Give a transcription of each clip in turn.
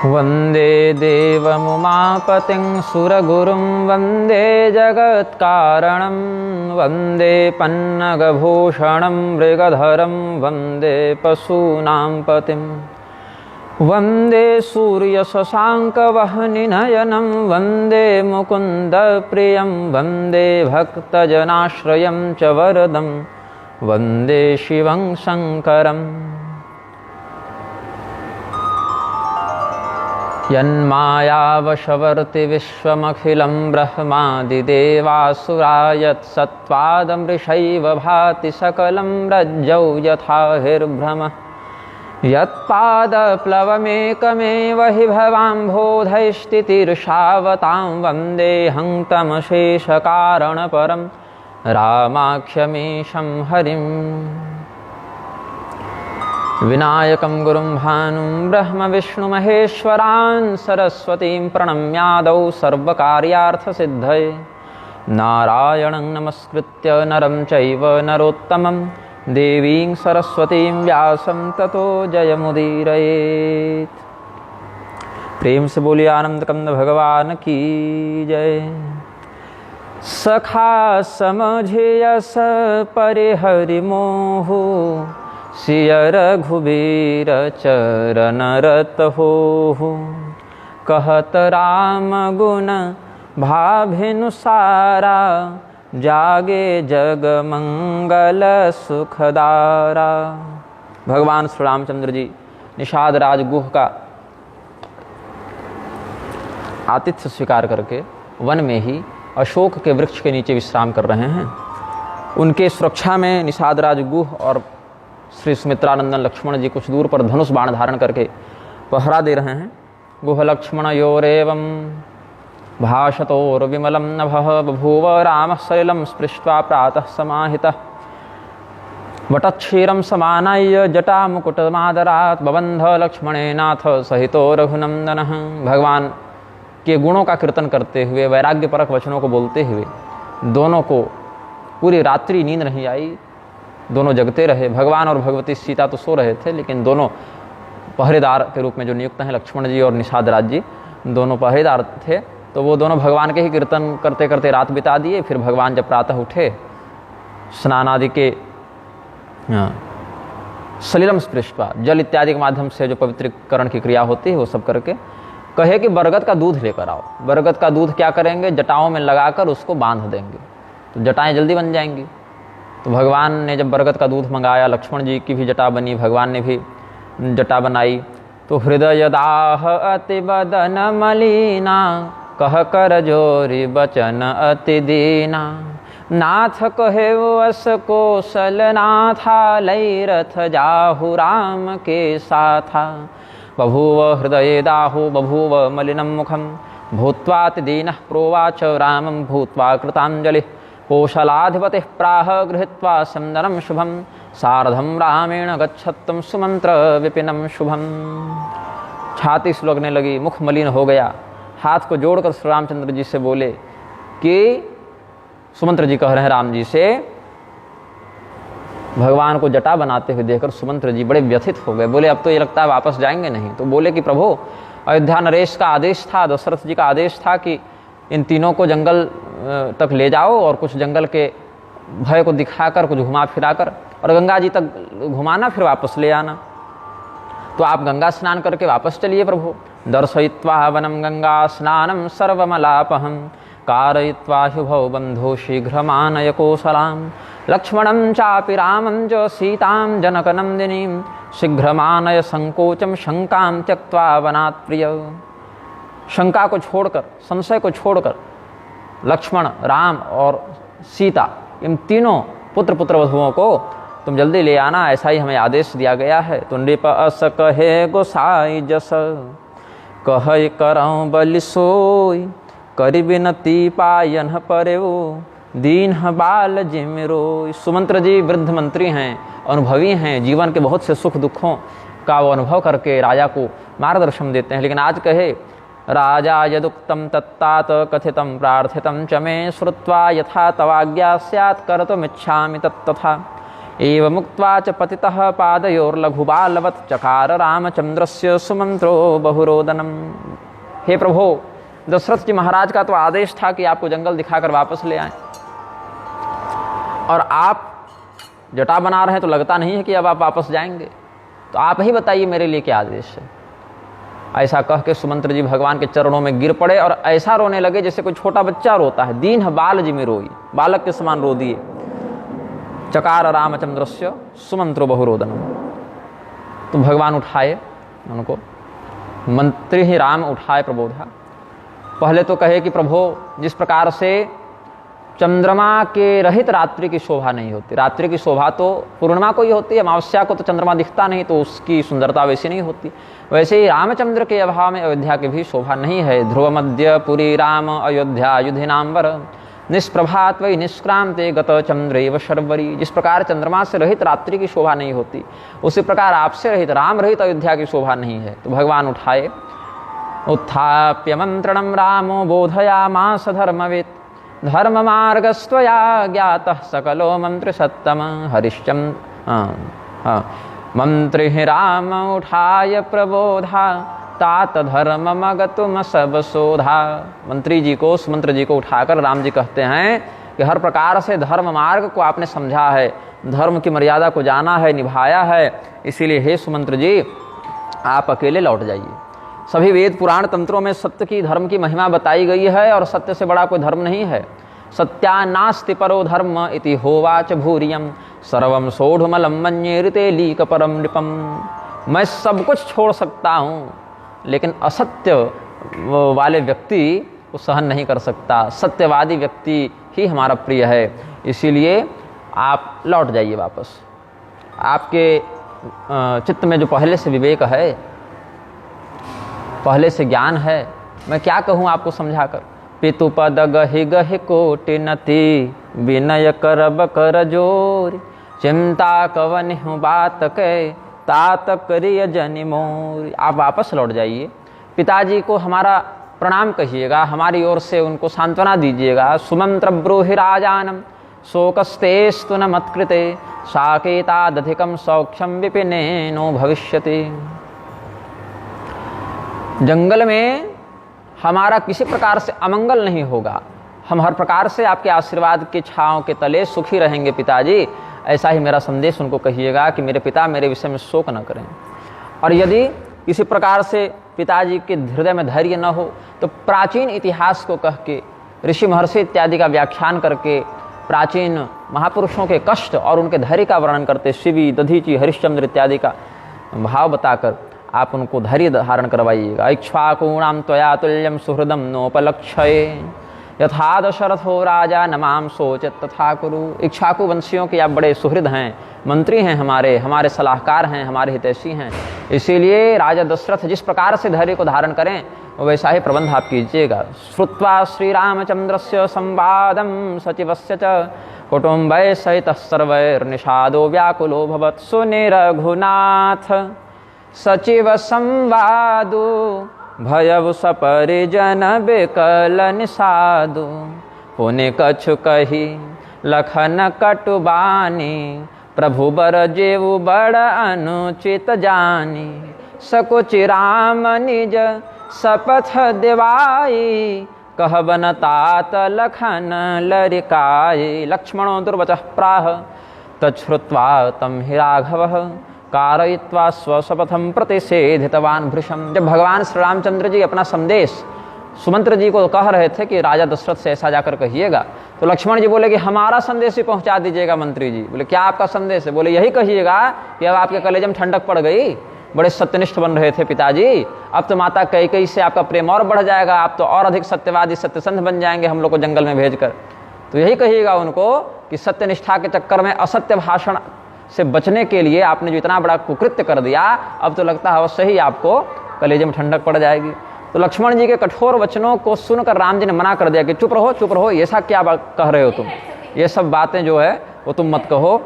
वन्दे देवमुमापतिं सुरगुरुं वन्दे जगत्कारणं वन्दे पन्नगभूषणं मृगधरं वन्दे पशूनां पतिं वन्दे सूर्यशशाङ्कवह्निनयनं वन्दे मुकुन्दप्रियं वन्दे भक्तजनाश्रयं च वरदं वन्दे शिवं शङ्करम्। यन्मायावशवर्ति विश्वमखिलं ब्रह्मादिदेवासुरायत्सत्त्वादमृषैव भाति सकलं रज्जौ यथा हिर्भ्रमः यत्पादप्लवमेकमेव हि भवाम्भोधैस्थितिर्षावतां वन्देऽहं तमशेषकारणपरं रामाख्यमीशं हरिम्। विनायकं गुरुं भानुं ब्रह्म विष्णु महेश्वरान् सरस्वतीं प्रणम्यादौ सर्वकार्यार्थसिद्धये नारायणं नमस्कृत्य नरं चैव नरोत्तमं देवीं सरस्वतीं व्यासं ततो जयमुदीरयेत्। प्रेम से बोलिए आनंद कंद भगवान की जय। सखा समझियस परिहरि मोहु सिय रघुबीर चरण रत होहु कहत राम गुण भाभिनुसारा जागे जग मंगल सुखदारा। भगवान श्री रामचंद्र जी निषाद राज गुह का आतिथ्य स्वीकार करके वन में ही अशोक के वृक्ष के नीचे विश्राम कर रहे हैं। उनके सुरक्षा में निषाद राज गुह और श्री सुमित्रानंदन लक्ष्मण जी कुछ दूर पर धनुष बाण धारण करके पहरा दे रहे हैं। गुह लक्ष्मण योरेवं भाषतोर्विमलं नभः बभूव रामः सलिलं स्पृष्ट्वा प्रातः समाहितः वटक्षीरं समानाय्य जटामुकुटमादरात् बबन्ध लक्ष्मणेनाथ सहितो रघुनंदनः। भगवान के गुणों का कीर्तन करते हुए वैराग्यपरक वचनों को बोलते हुए दोनों को पूरी रात्रि नींद नहीं आई, दोनों जगते रहे। भगवान और भगवती सीता तो सो रहे थे, लेकिन दोनों पहरेदार के रूप में जो नियुक्त हैं लक्ष्मण जी और निषाद राज जी, दोनों पहरेदार थे। तो वो दोनों भगवान के ही कीर्तन करते करते रात बिता दिए। फिर भगवान जब प्रातः उठे, स्नान आदि के सलिलम स्पृष्ट्वा जल इत्यादि के माध्यम से जो पवित्रीकरण की क्रिया होती है वो सब करके कहे कि बरगद का दूध लेकर आओ। बरगद का दूध क्या करेंगे, जटाओं में लगाकर उसको बांध देंगे तो जटाएँ जल्दी बन जाएंगी। तो भगवान ने जब बरगद का दूध मंगाया, लक्ष्मण जी की भी जटा बनी, भगवान ने भी जटा बनाई। तो हृदय दाह अति बदन मलिना कह कर जोरी बचन अति दीना नाथ कहे वस कौशल नाथा लई रथ जाहु राम के साथा बभूव हृदये दाहु बभूव मलिनं मुखं भूत्वाति दीनः प्रोवाच रामं भूत्वा कृताञ्जलिः कौशलाधिपतिः प्राह गृहीत्वा चन्दनं शुभं सार्धं रामेण गच्छत्तं सुमंत्र विपिनं शुभम। छाती सुलगने लगी, मुख मलिन हो गया। हाथ को जोड़कर श्री रामचंद्र जी से बोले कि सुमंत्र जी कह रहे हैं राम जी से, भगवान को जटा बनाते हुए देखकर सुमंत्र जी बड़े व्यथित हो गए। बोले अब तो ये लगता है वापस जाएंगे नहीं। तो बोले कि प्रभु, अयोध्या नरेश का आदेश था, दशरथ जी का आदेश था कि इन तीनों को जंगल तक ले जाओ और कुछ जंगल के भय को दिखाकर कुछ घुमा फिराकर और गंगा जी तक घुमाना, फिर वापस ले आना। तो आप गंगा स्नान करके वापस चलिए प्रभु। दर्शयित्वा वनम गंगा स्नानम सर्वमलापहम कारयित्वा शुभौ बंधो शीघ्रमानय कौशलां लक्ष्मणं चापि रामं च सीतां जनकनंदिनीं शीघ्रमानय संकोचम शंकां त्यक्त्वा वनात् प्रिय। शंका को छोड़कर, संशय को छोड़कर लक्ष्मण, राम और सीता, इन तीनों पुत्र पुत्रवधुओं को तुम जल्दी ले आना, ऐसा ही हमें आदेश दिया गया है। तो नृप अस कहे गोसाई जस कह करऊँ बलि सोई करि बिनती पायन परेऊ दीन बाल जिम रोई। सुमंत्र जी वृद्ध मंत्री हैं, अनुभवी हैं, जीवन के बहुत से सुख दुखों का वो अनुभव करके राजा को मार्गदर्शन देते हैं। लेकिन आज कहे राजा यदुक्तं तत्तात कथितं प्रार्थितं च मे श्रुत्वा यथा तवाज्ञा स्यात् कर्तुमिच्छामि तत्तथा। एव मुक्त्वा च पतितः पादयोर्लघुबालवत् चकार रामचंद्रस्य सुमंत्रो बहुरोदनम। हे प्रभो, दशरथ जी महाराज का तो आदेश था कि आपको जंगल दिखाकर वापस ले आएं, और आप जटा बना रहे हैं तो लगता नहीं है कि अब आप वापस जाएंगे, तो आप ही बताइए मेरे लिए क्या आदेश है। ऐसा कह के सुमंत्र जी भगवान के चरणों में गिर पड़े और ऐसा रोने लगे जैसे कोई छोटा बच्चा रोता है। दीन बाल जी में रोई, बालक के समान रो दिए। चकार रामचंद्रस्य सुमंत्रो बहुरोदनम। तो भगवान उठाए उनको, मंत्री ही राम उठाए प्रबोधा। पहले तो कहे कि प्रभो, जिस प्रकार से चंद्रमा के रहित रात्रि की शोभा नहीं होती, रात्रि की शोभा तो पूर्णिमा को ही होती है, अमावस्या को तो चंद्रमा दिखता नहीं, तो उसकी सुंदरता वैसी नहीं होती, वैसे ही रामचंद्र के अभाव में अयोध्या की भी शोभा नहीं है। ध्रुव मध्य पुरी राम अयोध्या युधिनांबर निष्प्रभात वही निष्क्रांते गत चंद्रेव शर्वरी। जिस प्रकार चंद्रमा से रहित रात्रि की शोभा नहीं होती, उसी प्रकार आपसे रहित राम रहित अयोध्या की शोभा नहीं है। तो भगवान उठाए, उत्थाप्य मंत्रणम रामो बोधयामास धर्मवेत् धर्म मार्गस्त्वया ज्ञातः सकलो मंत्र सत्तम हरिश्चंद्र। मंत्री ही राम उठाय प्रबोधा तात धर्म मगतुम सब शोधा। मंत्री जी को, सुमंत्र जी को उठाकर राम जी कहते हैं कि हर प्रकार से धर्म मार्ग को आपने समझा है, धर्म की मर्यादा को जाना है, निभाया है, इसीलिए हे सुमंत्र जी आप अकेले लौट जाइए। सभी वेद पुराण तंत्रों में सत्य की, धर्म की महिमा बताई गई है, और सत्य से बड़ा कोई धर्म नहीं है। सत्यानास्ति परो धर्म इति होवाच भूरियम सर्वम सोढ़मलम मन्येरिते लीक परम नृपम। मैं सब कुछ छोड़ सकता हूँ, लेकिन असत्य वाले व्यक्ति को सहन नहीं कर सकता। सत्यवादी व्यक्ति ही हमारा प्रिय है, इसीलिए आप लौट जाइए वापस। आपके चित्त में जो पहले से विवेक है, पहले से ज्ञान है, मैं क्या कहूँ आपको समझाकर। पितुपद गहि गहि कोटि नति विनय करब कर जोर चिंता कवन हूँ बात के तात करिय जनि मोर। आप वापस लौट जाइए, पिताजी को हमारा प्रणाम कहिएगा, हमारी ओर से उनको सांत्वना दीजिएगा। सुमंत्र ब्रूहि राजानम शोकस्तेस्तु न मत्कृते साकेतादधिकम सौख्यम विपिने नो भविष्यति। जंगल में हमारा किसी प्रकार से अमंगल नहीं होगा, हम हर प्रकार से आपके आशीर्वाद की छांव के तले सुखी रहेंगे पिताजी। ऐसा ही मेरा संदेश उनको कहिएगा कि मेरे पिता मेरे विषय में शोक न करें। और यदि किसी प्रकार से पिताजी के हृदय में धैर्य न हो, तो प्राचीन इतिहास को कह के, ऋषि महर्षि इत्यादि का व्याख्यान करके, प्राचीन महापुरुषों के कष्ट और उनके धैर्य का वर्णन करते, शिवी दधीचि हरिश्चंद्र इत्यादि का भाव बताकर आप उनको धैर्य धारण करवाइएगा। इक्ष्वाकूणाम त्वया तुल्यम सुहृदम नोपलक्ष्ये यथा दशरथो राजा नमाम सोचत तथा कुरु। इक्ष्वाकु वंशियों के आप बड़े सुहृद हैं, मंत्री हैं, हमारे सलाहकार हैं, हमारे हितैषी हैं, इसीलिए राजा दशरथ जिस प्रकार से धैर्य को धारण करें वैसा ही प्रबंध आप कीजिएगा। श्रुत्वा श्री रामचंद्रस्य संवादम सचिवस्य च कुटुम्बै सहितः सर्वैर्निषादो व्याकुलो भवत्। सुनि रघुनाथ सचिव संवादो भयव सपरिजन बेकल निषादो। पुनि कछु कही लखन कटुबानी प्रभु बर जेऊ बड़ अनुचित जानी। सकुच राम निज सपथ देवाई कहबन तात लखन लरिकाई। लक्ष्मणो दुर्वचः प्राह तच्छ्रुत्वा तं हि राघवः कारयित्वा स्वशपथम प्रतिषेधितवान भृशम। जब भगवान श्री रामचंद्र जी अपना संदेश सुमंत्र जी को कह रहे थे कि राजा दशरथ से ऐसा जाकर कहिएगा, तो लक्ष्मण जी बोले कि हमारा संदेश ही पहुंचा दीजिएगा मंत्री जी। बोले क्या आपका संदेश है? बोले यही कहिएगा कि अब आपके कलेजे में ठंडक पड़ गई, बड़े सत्यनिष्ठ बन रहे थे पिताजी, अब तो माता कैकेयी से आपका प्रेम और बढ़ जाएगा, आप तो और अधिक सत्यवादी सत्यसंध बन जाएंगे हम लोग को जंगल में भेजकर। तो यही कहिएगा उनको कि सत्यनिष्ठा के चक्कर में असत्य भाषण से बचने के लिए आपने जो इतना बड़ा कुकृत्य कर दिया, अब तो लगता है अवश्य ही आपको कलेजे में ठंडक पड़ जाएगी। तो लक्ष्मण जी के कठोर वचनों को सुनकर राम जी ने मना कर दिया कि चुप रहो, ऐसा क्या कह रहे हो तुम, ये सब बातें जो है वो तुम मत कहो।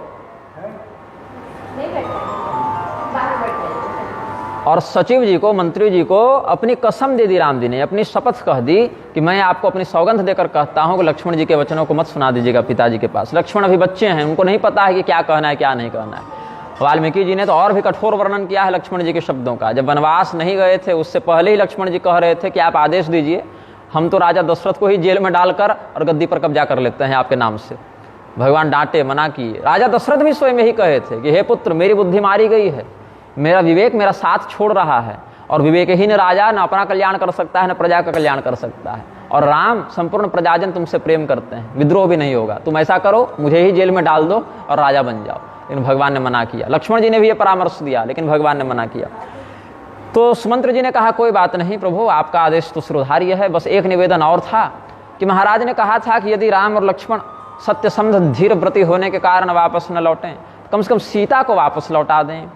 और सचिव जी को, मंत्री जी को अपनी कसम दे दी राम जी ने, अपनी शपथ कह दी कि मैं आपको अपनी सौगंध देकर कहता हूं कि लक्ष्मण जी के वचनों को मत सुना दीजिएगा पिताजी के पास। लक्ष्मण अभी बच्चे हैं, उनको नहीं पता है कि क्या कहना है क्या नहीं कहना है। वाल्मीकि जी ने तो और भी कठोर वर्णन किया है लक्ष्मण जी के शब्दों का। जब वनवास नहीं गए थे उससे पहले ही लक्ष्मण जी कह रहे थे कि आप आदेश दीजिए, हम तो राजा दशरथ को ही जेल में डालकर और गद्दी पर कब्जा कर लेते हैं आपके नाम से। भगवान डांटे, मना किए। राजा दशरथ भी स्वयं यही कहे थे कि हे पुत्र, मेरी बुद्धि मारी गई है, मेरा विवेक मेरा साथ छोड़ रहा है, और विवेकहीन राजा न अपना कल्याण कर सकता है न प्रजा का कल्याण कर सकता है। और राम संपूर्ण प्रजाजन तुमसे प्रेम करते हैं, विद्रोह भी नहीं होगा, तुम ऐसा करो मुझे ही जेल में डाल दो और राजा बन जाओ। लेकिन भगवान ने मना किया। लक्ष्मण जी ने भी ये परामर्श दिया, लेकिन भगवान ने मना किया। तो सुमंत्र जी ने कहा कोई बात नहीं प्रभु, आपका आदेश तो शिरोधार्य है। बस एक निवेदन और था कि महाराज ने कहा था कि यदि राम और लक्ष्मण सत्यसंध धीर व्रति होने के कारण वापस न लौटें, कम से कम सीता को वापस लौटा दें।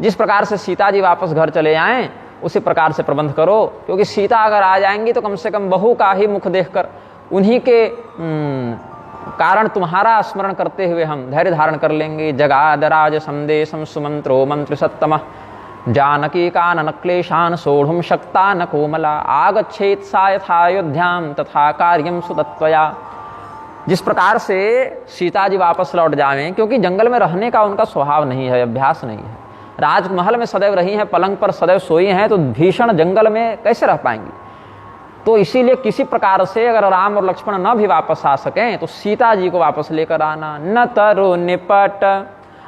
जिस प्रकार से सीता जी वापस घर चले आएँ उसी प्रकार से प्रबंध करो, क्योंकि सीता अगर आ जाएंगी तो कम से कम बहू का ही मुख देखकर उन्हीं के कारण तुम्हारा स्मरण करते हुए हम धैर्य धारण कर लेंगे। जगादराज संदेशम सुमंत्रो मंत्र सत्तमः जानकी कानन क्लेशान सोढ़ुम शक्ता न कोमला आगच्छेत सा यथायोध्याम तथा कार्यम सुतत्वया। जिस प्रकार से सीता जी वापस लौट जाएं, क्योंकि जंगल में रहने का उनका स्वभाव नहीं है, अभ्यास नहीं है। राजमहल में सदैव रही हैं, पलंग पर सदैव सोई हैं, तो भीषण जंगल में कैसे रह पाएंगी। तो इसीलिए किसी प्रकार से अगर राम और लक्ष्मण न भी वापस आ सकें तो सीता जी को वापस लेकर आना। न तरो निपट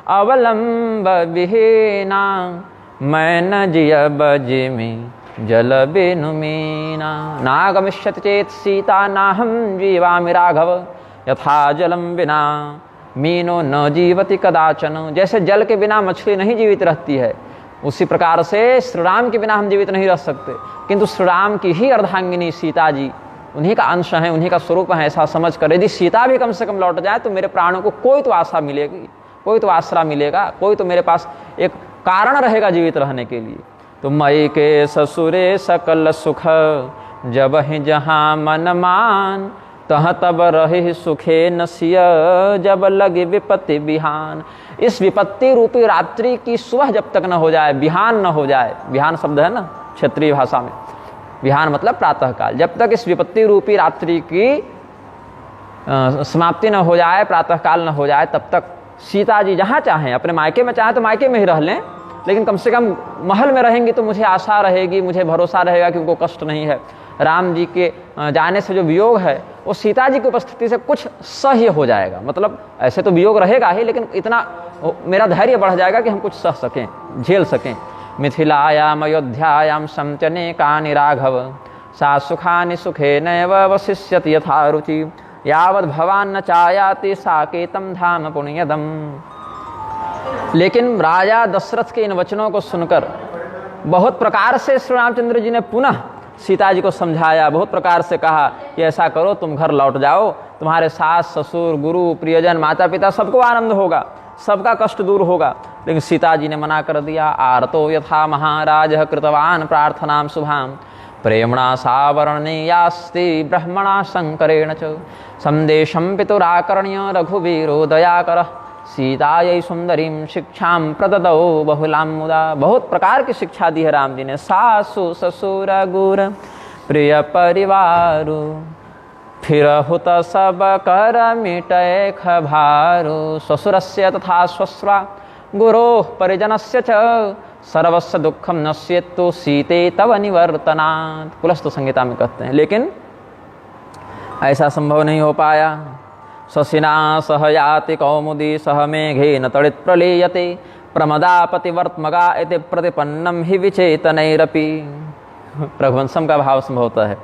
अवलंब विहीना मैं न जियब जिमि जल बिनु मीना नागमिष्यति चेत सीता नाहं जीवामि राघव यथा जलम बिना मीनो न जीवति कदाचन। जैसे जल के बिना मछली नहीं जीवित रहती है, उसी प्रकार से श्री राम के बिना हम जीवित नहीं रह सकते। किंतु श्री राम की ही अर्धांगिनी सीता जी उन्हीं का अंश है, उन्हीं का स्वरूप है, ऐसा समझ कर यदि सीता भी कम से कम लौट जाए तो मेरे प्राणों को कोई तो आशा मिलेगी, कोई तो आसरा मिलेगा, कोई तो मेरे पास एक कारण रहेगा जीवित रहने के लिए। तो मई के ससुरे सकल सुख जब ही जहाँ मन मान तह तब रहे सुखे नसिय जब लगे विपत्ति बिहान। इस विपत्ति रूपी रात्रि की सुबह जब तक न हो जाए, बिहान न हो जाए, बिहान शब्द है ना क्षेत्रीय भाषा में, बिहान मतलब प्रातः काल, जब तक इस विपत्ति रूपी रात्रि की समाप्ति न हो जाए, प्रातः काल न हो जाए, तब तक सीता जी जहाँ चाहें, अपने मायके में चाहें तो मायके में ही रह लें, लेकिन कम से कम महल में रहेंगी तो मुझे आशा रहेगी, मुझे भरोसा रहेगा कि उनको कष्ट नहीं है। राम जी के जाने से जो वियोग है वो सीता जी की उपस्थिति से कुछ सह्य हो जाएगा। मतलब ऐसे तो वियोग रहेगा ही, लेकिन इतना मेरा धैर्य बढ़ जाएगा कि हम कुछ सह सकें, झेल सकें। मिथिलायाम अयोध्यायाम समचने कानि राघव सा सुखानि सुखे नैव वसिष्यति यथा रुचि यावद् भवान् न चायाति साकेतं धाम पुण्यदम। लेकिन राजा दशरथ के इन वचनों को सुनकर बहुत प्रकार से श्री रामचंद्र जी ने पुनः सीता जी को समझाया, बहुत प्रकार से कहा कि ऐसा करो, तुम घर लौट जाओ, तुम्हारे सास ससुर गुरु प्रियजन माता पिता सबको आनंद होगा, सबका कष्ट दूर होगा। लेकिन सीता जी ने मना कर दिया। आर्तो यथा महाराज कृतवान प्रार्थनां शुभां प्रेमणा सावरणीयास्ति ब्रह्मणा शंकरेण च संदेशं पितुराकर्ण्य रघुवीरो दयाकर सीतायै सुंदरीं शिक्षां प्रददौ बहुलां मुदा। बहुत प्रकार की शिक्षा दी है राम जी ने। सासु ससुर गुर प्रिय परिवारु फिरहुत सब कर मिटय खभारु ससुरस्य तथा स्वस्रा गुरोः परिजनस्य च सर्वस्य दुःखं नश्येत्तु सीते तव निवर्तनात्। पुलस्त संहिता में कहते हैं। लेकिन ऐसा संभव नहीं हो पाया। शशिना सह याति कौमुदी सह मेघेन तड़ित प्रलीयते प्रमदापतिवर्त्मगा इति प्रतिपन्नम ही विचेतनैरपि। रघुवंशम का भाव संभवता है।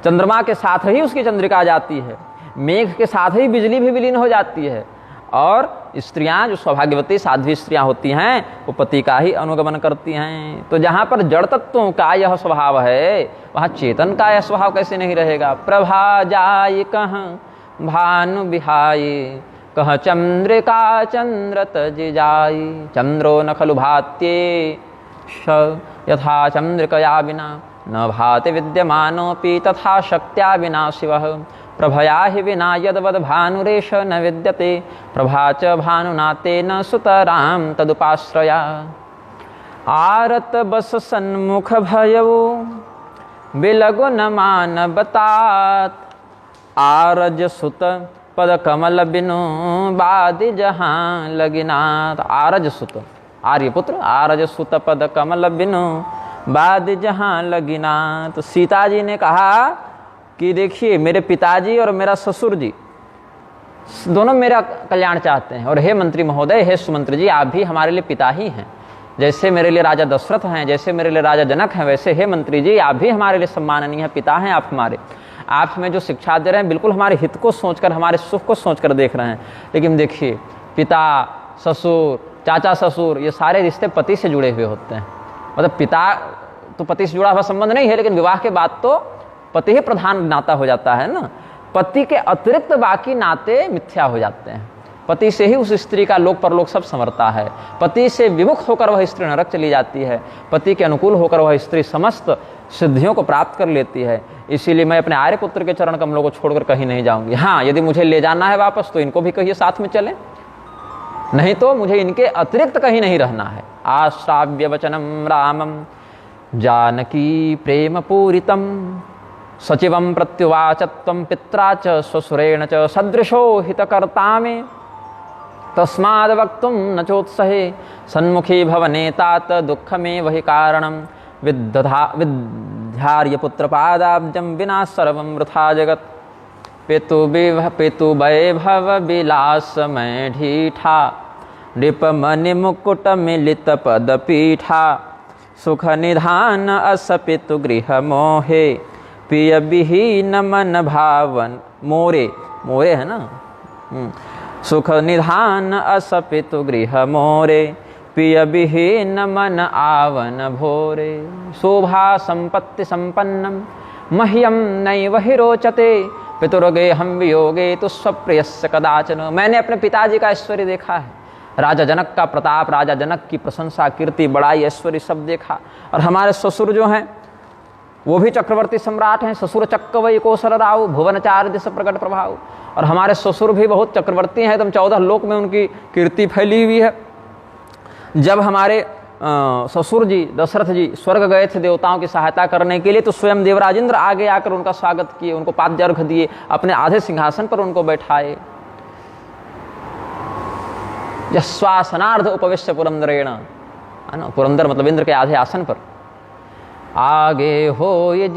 चंद्रमा के साथ ही उसकी चंद्रिका जाती है, मेघ के साथ ही बिजली भी विलीन हो जाती है, और स्त्रियां जो सौभाग्यवती साध्वी स्त्रियां होती हैं वो पति का ही अनुगमन करती हैं। तो जहाँ पर जड़ तत्वों का यह स्वभाव है वहाँ चेतन का यह स्वभाव कैसे नहीं रहेगा। प्रभा जाय कहाँ भानु बिहाई कह चंद्रिका चंद्र तज जाई चंद्रो न खलु भात्ये यथा चंद्रिकया बिना न भाति विद्यमानोऽपि तथा शक्त्या विना शिवः प्रभया हि विना यद्वद् भानुरेश न विद्यते प्रभा च भानुना तेन सुतरां तदुपाश्रया। आरत बस सन्मुख भयऊ बिलगु न मान बतात। आरज सुत पद कमल बिनु बादि जहाँ लगिनाथ। आरज सुत आर्यपुत्र, आरज सुत पद कमल बिनु बादि जहाँ लगिनाथ। सीता जी ने कहा कि देखिए मेरे पिताजी और मेरा ससुर जी दोनों मेरा कल्याण चाहते हैं, और हे मंत्री महोदय, हे सुमंत्र जी, आप भी हमारे लिए पिता ही हैं। जैसे मेरे लिए राजा दशरथ हैं, जैसे मेरे लिए राजा जनक हैं, वैसे हे मंत्री जी आप भी हमारे लिए सम्माननीय हैं, पिता हैं आप हमारे। आप हमें जो शिक्षा दे रहे हैं बिल्कुल हमारे हित को सोचकर, हमारे सुख को सोचकर देख रहे हैं। लेकिन देखिए पिता, ससुर, चाचा ससुर, ये सारे रिश्ते पति से जुड़े हुए होते हैं। मतलब पिता तो पति से जुड़ा हुआ संबंध नहीं है, लेकिन विवाह के बाद तो पति ही प्रधान नाता हो जाता है ना। पति के अतिरिक्त बाकी नाते मिथ्या हो जाते हैं। पति से ही उस स्त्री का लोक परलोक सब संवरता है। पति से विमुख होकर वह स्त्री नरक चली जाती है, पति के अनुकूल होकर वह स्त्री समस्त सिद्धियों को प्राप्त कर लेती है। इसीलिए मैं अपने आर्यपुत्र के चरण कमलों को छोड़कर कहीं नहीं जाऊंगी। हाँ, यदि मुझे ले जाना है वापस तो इनको भी कहिए साथ में चलें, नहीं तो मुझे इनके अतिरिक्त कहीं नहीं रहना है। आश्राव्य वचनम रामम जानकी प्रेम पूरितम सचिवं प्रत्युवाच त्वं पित्रा च स्वसुरेण च सदृशो हितकर्ता मे तस्माद् वक्तुं न चोत्सहे सन्मुखी भवनेतात दुःख में वही कारणम विद्यार्यपुत्रपादाब्जं विना सर्वं वृथा जगत् पेतु वैभव विलासमय ढीठा नृपमणि मुकुट मिलित पद पीठा सुख निधान अस पितु गृह मोहे पिय विहीन मन भावन मोरे, मोरे है ना, सुख निधान अस पितु गृह मोरे पिय विहीन मन आवन भोरे। शोभा संपत्ति संपन्नम मह्यम नैव हि रोचते पितुर्गे हम वियोगे तो स्वप्रियस्य कदाचन। मैंने अपने पिताजी का ऐश्वर्य देखा है, राजा जनक का प्रताप, राजा जनक की प्रशंसा, कीर्ति, बड़ाई, ऐश्वर्य सब देखा। और हमारे ससुर जो हैं वो भी चक्रवर्ती सम्राट हैं। ससुर चक्कवई कौशल राव भुवनचार दिस प्रकट प्रभाव। और हमारे ससुर भी बहुत चक्रवर्ती हैं, एकदम 14 लोक में उनकी कीर्ति फैली हुई है। जब हमारे ससुर जी दशरथ जी स्वर्ग गए थे देवताओं की सहायता करने के लिए, तो स्वयं देवराज इंद्र आगे आकर उनका स्वागत किए, उनको पाद्य अर्घ दिए, अपने आधे सिंहासन पर उनको बैठाए। यस्वासनार्ध उपविश्य पुरंदरेण, है ना, पुरंदर मतलब इंद्र के आधे आसन पर। आगे हो ये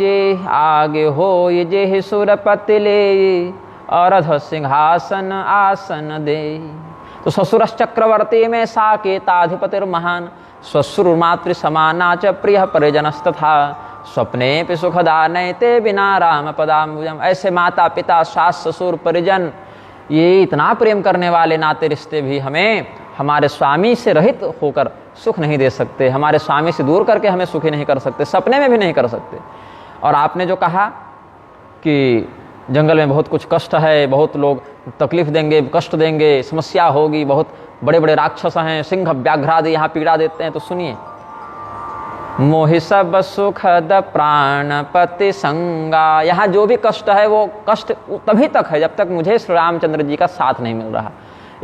जे सुरपति ले अरध सिंहासन आसन दे। तो ससुर चक्रवर्ती में साकेताधिपतिर महान ससुर मातृ समाना च प्रिय परिजनस्तथा स्वप्ने पे सुखदानयते बिना राम पदाम्बुजम। ऐसे माता पिता सास ससुर परिजन ये इतना प्रेम करने वाले नाते रिश्ते भी हमें हमारे स्वामी से रहित होकर सुख नहीं दे सकते, हमारे स्वामी से दूर करके हमें सुखी नहीं कर सकते, सपने में भी नहीं कर सकते। और आपने जो कहा कि जंगल में बहुत कुछ कष्ट है, बहुत लोग तकलीफ देंगे, कष्ट देंगे, समस्या होगी, बहुत बड़े बड़े राक्षस हैं, सिंह व्याघ्रादि यहाँ पीड़ा देते हैं, तो सुनिए, मोहि सब सुखद प्राणपति संगा। यहाँ जो भी कष्ट है वो कष्ट तभी तक है जब तक मुझे श्री रामचंद्र जी का साथ नहीं मिल रहा।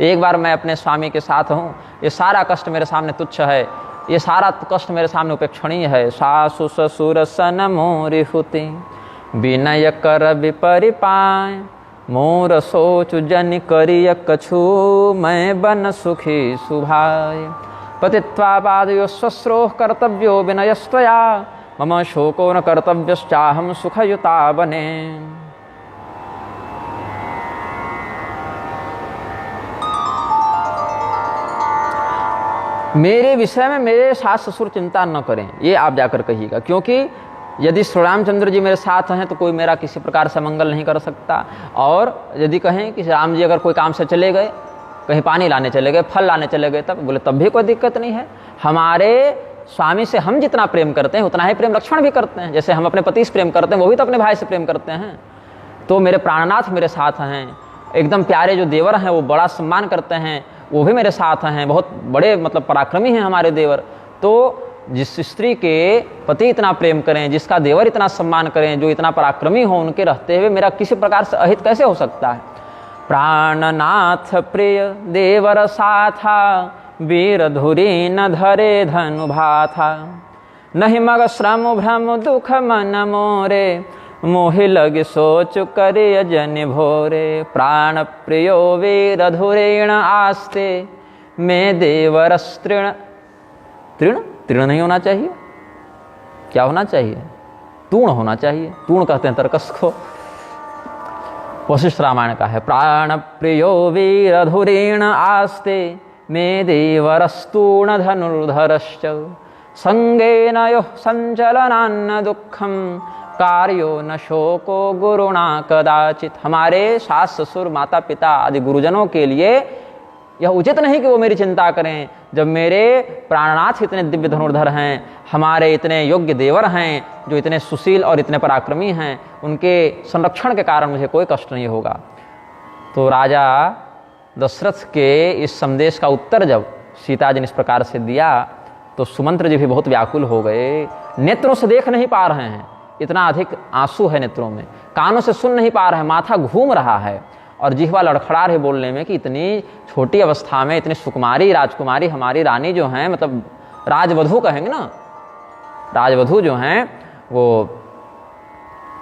एक बार मैं अपने स्वामी के साथ हूँ, ये सारा कष्ट मेरे सामने तुच्छ है, ये सारा कष्ट मेरे सामने उपेक्षणीय है। सासु ससुर सन मोरि हुति विनय कर विपरिपाय मोर सोच जन करिय कछु मैं बन सुखी सुभाय। पतित्वा पादयो स्वस्रोह कर्तव्यो विनयस्त्वया मम शोको न कर्तव्यश्चाहम सुखयुता बने। मेरे विषय में मेरे सास ससुर चिंता न करें, ये आप जाकर कहिएगा, क्योंकि यदि श्री रामचंद्र जी मेरे साथ हैं तो कोई मेरा किसी प्रकार से मंगल नहीं कर सकता। और यदि कहें कि राम जी अगर कोई काम से चले गए, कहीं पानी लाने चले गए, फल लाने चले गए, तब बोले तब भी कोई दिक्कत नहीं है। हमारे स्वामी से हम जितना प्रेम करते हैं उतना ही प्रेम लक्ष्मण भी करते हैं। जैसे हम अपने पति से प्रेम करते हैं, वो भी तो अपने भाई से प्रेम करते हैं। तो मेरे प्राणनाथ मेरे साथ हैं, एकदम प्यारे जो देवर हैं वो बड़ा सम्मान करते हैं, वो भी मेरे साथ हैं, बहुत बड़े मतलब पराक्रमी हैं हमारे देवर। तो जिस स्त्री के पति इतना प्रेम करें, जिसका देवर इतना सम्मान करें, जो इतना पराक्रमी हो, उनके रहते हुए मेरा किसी प्रकार से अहित कैसे हो सकता है। प्राणनाथ प्रिय देवर साथा वीर धुरी न धरे धनु भाथा। नहीं मग श्रम भ्रम दुख मन मोरे, मोहि लग सोच करे जन भोरे। प्राण प्रियो वीर धुरेण आस्ते, मैं देवरस तृण तृण तृण नहीं होना चाहिए, क्या होना चाहिए? तूण होना चाहिए। तूण कहते हैं तरकस को। वशिष्ठ रामायण का है। प्राण प्रियो वीर धुरेण आस्ते, मे देवरस्तूण धनुर्धरश्च। संगेन योः संचलनान्न दुःखम, कार्यो न शोको गुरुणा कदाचित। हमारे सास ससुर माता पिता आदि गुरुजनों के लिए यह उचित नहीं कि वो मेरी चिंता करें, जब मेरे प्राणनाथ इतने दिव्य धनुर्धर हैं, हमारे इतने योग्य देवर हैं, जो इतने सुशील और इतने पराक्रमी हैं, उनके संरक्षण के कारण मुझे कोई कष्ट नहीं होगा। तो राजा दशरथ के इस संदेश का उत्तर जब सीता जी ने इस प्रकार से दिया, तो सुमंत्र जी भी बहुत व्याकुल हो गए। नेत्रों से देख नहीं पा रहे हैं, इतना अधिक आंसू है नेत्रों में। कानों से सुन नहीं पा रहे हैं, माथा घूम रहा है और जिह्वा लड़खड़ा रही बोलने में कि इतनी छोटी अवस्था में इतनी सुकुमारी राजकुमारी हमारी रानी जो हैं, मतलब राजवधू कहेंगे ना, राजवधू जो हैं वो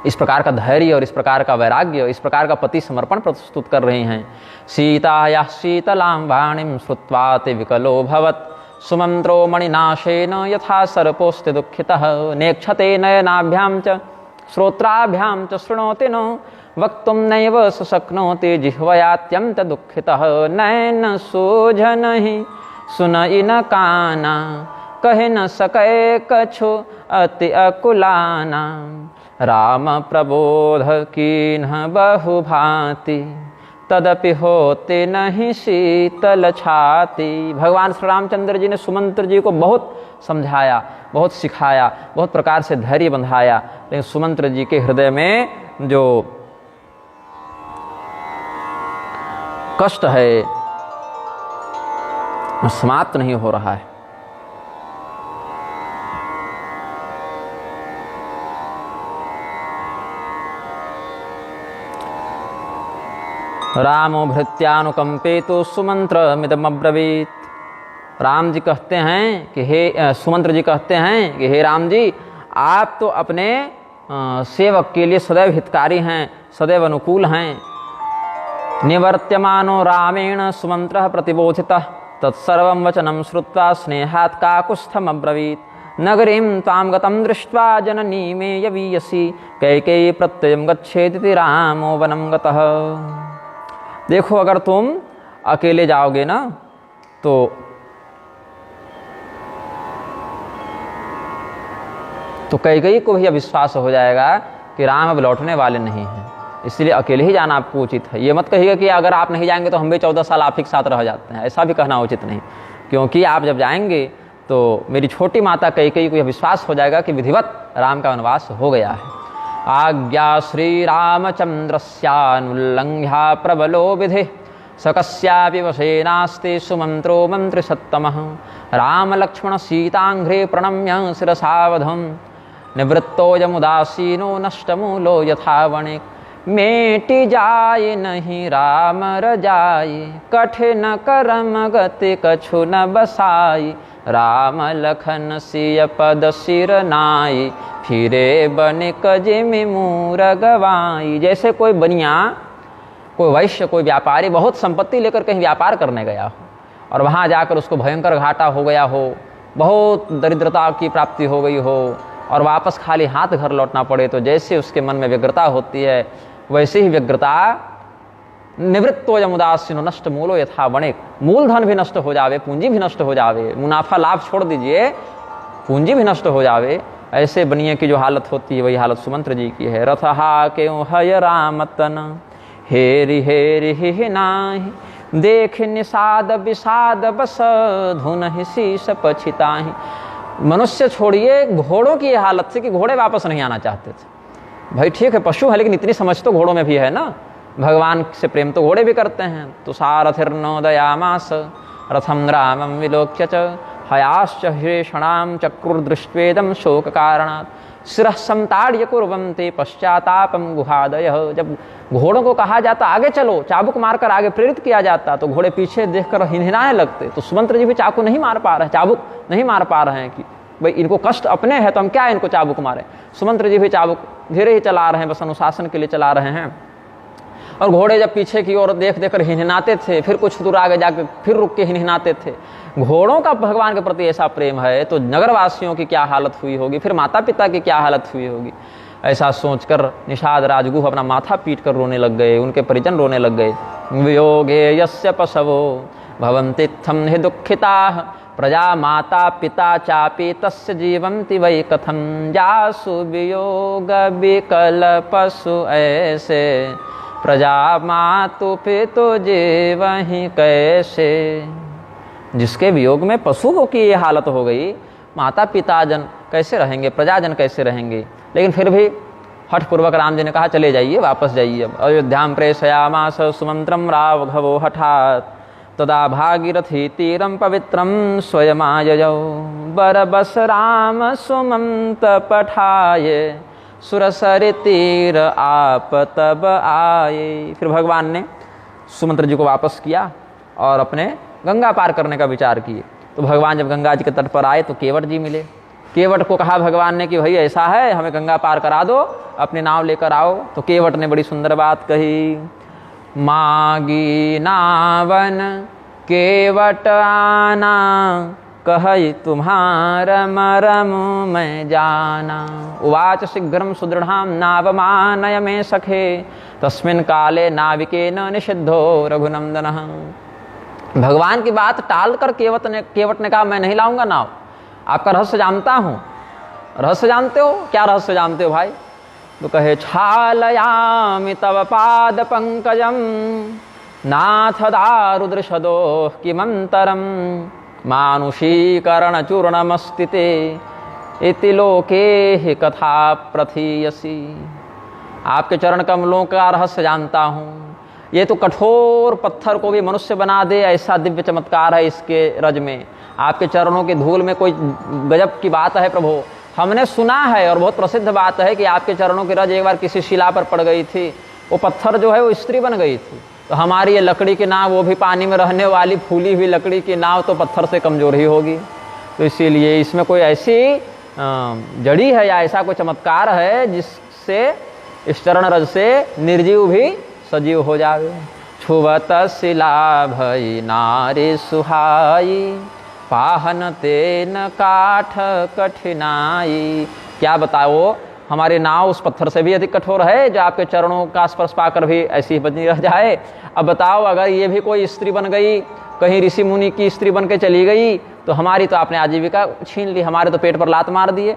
इस प्रकार का धैर्य और इस प्रकार का वैराग्य, इस प्रकार का पति समर्पण प्रस्तुत कर रही हैं। सीतायाः शीतलां वाणीं श्रुत्वा ते विकलो भवत्, सुमंत्रो मणिनाशेन यथा सर्पोस्ते दुःखितः। नेक्षते नयनाभ्यां च श्रोत्राभ्यां च शृणोति नो, वक्तुं नैव शक्नोति जिह्वयात्यन्त दुःखितः। नैन सूझनहि सुनइ न काना, कहि न सकै कछु अति अकुलाना। राम प्रबोध कीन्ह बहु भांति, तदपि होते नहीं शीतल छाती। भगवान श्री रामचंद्र जी ने सुमंत्र जी को बहुत समझाया, बहुत सिखाया, बहुत प्रकार से धैर्य बंधाया, लेकिन सुमंत्र जी के हृदय में जो कष्ट है समाप्त नहीं हो रहा है। रामो भृत्यानुकंपेतो सुमंत्रमिदमब्रवीत। राम जी कहते हैं कि हे सुमंत्र जी कहते हैं कि हे राम जी, आप तो अपने सेवक के लिए सदैव हितकारी हैं, सदैव अनुकूल हैं। निवर्त्यमानो रामेण सुमंत्रः प्रतिबोधितः, तत्सर्वं वचनं श्रुत्वा स्नेहात् काकुत्स्थमब्रवीत्। नगरीं तां गतं दृष्ट्वा जननी मे यवीयसी, कैकेयी प्रत्ययं गच्छेदिति रामो वनं गतः। देखो, अगर तुम अकेले जाओगे ना तो कैकेयी को भी विश्वास हो जाएगा कि राम अब लौटने वाले नहीं हैं, इसलिए अकेले ही जाना आपको उचित है। ये मत कहिएगा कि अगर आप नहीं जाएंगे तो हम भी 14 साल आप ही के साथ रह जाते हैं, ऐसा भी कहना उचित नहीं, क्योंकि आप जब जाएंगे तो मेरी छोटी माता कैकेयी को यह विश्वास हो जाएगा कि विधिवत राम का वनवास हो गया है। आज्ञा श्री रामचंद्रस्यानुल्लंघ्या प्रबलो विधि, सकस्यापि वशे नास्ति सुमंत्रो मंत्रिसत्तमः। राम लक्ष्मण सीतांघ्रे प्रणम्य शिरसावधम्, निवृत्तोऽयमुदासीनो नष्टमूलो यथा वणिक्। मेटि जाय नहीं राम रजाई, कठिन करम गति कछु न बसाई। राम लखन सिय पद सिर नाई, फिरे बनिक जिमि मूर गवाई। जैसे कोई बनिया, कोई वैश्य, कोई व्यापारी बहुत संपत्ति लेकर कहीं व्यापार करने गया हो और वहाँ जाकर उसको भयंकर घाटा हो गया हो, बहुत दरिद्रता की प्राप्ति हो गई हो और वापस खाली हाथ घर लौटना पड़े, तो जैसे उसके मन में व्यग्रता होती है वैसे ही व्यग्रता निवृत्तोऽयमुदासीनो नष्ट मूलो यथा वणिक्। मूलधन भी नष्ट हो जावे, पूंजी भी नष्ट हो जावे, मुनाफा लाभ छोड़ दीजिए, पूंजी भी नष्ट हो जावे, ऐसे बनिए की जो हालत होती है वही हालत सुमंत्र जी की है। रथहा क्यों हय राम तन, हेरि हेरि ही नाही। देख निषाद विषाद बस, धुन शीश पछिताहि। मनुष्य छोड़िए, घोड़ों की हालत से कि घोड़े वापस नहीं आना चाहते थे। भाई ठीक है, पशु है, लेकिन इतनी समझ तो घोड़ों में भी है ना, भगवान से प्रेम तो घोड़े भी करते हैं। तो सारथिर्नोदयामास रथम रामम विलोक्य च, हयाश्च हृषणाम चक्रुर्दृष्ट्वेदम शोक कारणात्। शिरः समताड्य कुर्वन्ते पश्चातापम गुहादयः। जब घोड़ों को कहा जाता आगे चलो, चाबुक मारकर आगे प्रेरित किया जाता, तो घोड़े पीछे देखकर हिनहिनाने लगते। तो सुमंत्र जी भी चाकू नहीं मार पा रहे, चाबुक नहीं मार पा रहे हैं कि भाई इनको कष्ट अपने हैं तो हम क्या इनको चाबुक मारें। सुमंत्र जी भी चाबुक धीरे ही चला रहे हैं, बस अनुशासन के लिए चला रहे हैं। और घोड़े जब पीछे की ओर देख देख कर हिनहिनाते थे, फिर कुछ दूर आगे जाकर फिर रुक के हिनहिनाते थे। घोड़ों का भगवान के प्रति ऐसा प्रेम है तो नगरवासियों की क्या हालत हुई होगी, फिर माता पिता की क्या हालत हुई होगी। ऐसा सोचकर निषाद राजगुह अपना माथा पीट कर रोने लग गए, उनके परिजन रोने लग गए। वियोगे यस्य पशवो भवन्तीत्थं हि दुःखिताः प्रजा माता पिता चापि तस्य जीवन्ति वै कथं। जासु वियोग विकल पशु ऐसे प्रजा मातु पितु जीवहि कैसे। जिसके वियोग में पशुओं की ये हालत हो गई, माता पिता जन कैसे रहेंगे, प्रजाजन कैसे रहेंगे। लेकिन फिर भी हठपूर्वक राम जी ने कहा चले जाइए, वापस जाइए। अब अयोध्यां प्रेषयामास सुमंत्रम राघवो हठात् तदा भागीरथी तीरम पवित्रम स्वयमाययौ बरबस राम सुमंत पठाये सुरसरि तीर आप तब आए। फिर भगवान ने सुमंत्र जी को वापस किया और अपने गंगा पार करने का विचार किए। तो भगवान जब गंगा जी के तट पर आए तो केवट जी मिले। केवट को कहा भगवान ने कि भाई ऐसा है, हमें गंगा पार करा दो, अपनी नाव लेकर आओ। तो केवट ने बड़ी सुंदर बात कही, मागी नावन केवट आना कहई तुम्हार मरम मैं जाना। उवाच शीघ्रम सुदृढ़ाम नावमानय में सखे तस्मिन् काले नाविके न निषिद्धो रघुनंदन। भगवान की बात टालकर केवट ने कहा मैं नहीं लाऊंगा नाव, आपका रहस्य जानता हूँ। रहस्य जानते हो? क्या रहस्य जानते हो भाई? तो कहे छालयामि तव पाद पंकजम नाथ दारुदृशदोः किमंतरम मानुषीकरण चूर्णमस्तिते इति लोके हि कथा प्रथीयसी। आपके चरण कमलों का रहस्य जानता हूँ। ये तो कठोर पत्थर को भी मनुष्य बना दे, ऐसा दिव्य चमत्कार है इसके रज में। आपके चरणों की धूल में कोई गजब की बात है प्रभु। हमने सुना है और बहुत प्रसिद्ध बात है कि आपके चरणों की रज एक बार किसी शिला पर पड़ गई थी, वो पत्थर जो है वो स्त्री बन गई थी। तो हमारी ये लकड़ी की नाव, वो भी पानी में रहने वाली फूली हुई लकड़ी की नाव, तो पत्थर से कमजोर ही होगी। तो इसीलिए इसमें कोई ऐसी जड़ी है या ऐसा कोई चमत्कार है जिससे इस चरण रज से निर्जीव भी सजीव हो जावे। छुवत शिला भई नारी सुहाई पाहन तेन काठ कठिनाई। क्या बताओ, हमारी नाव उस पत्थर से भी अधिक कठोर है जो आपके चरणों का स्पर्श पाकर भी ऐसी ही बनी रह जाए। अब बताओ, अगर ये भी कोई स्त्री बन गई, कहीं ऋषि मुनि की स्त्री बन के चली गई, तो हमारी तो आपने आजीविका छीन ली, हमारे तो पेट पर लात मार दिए।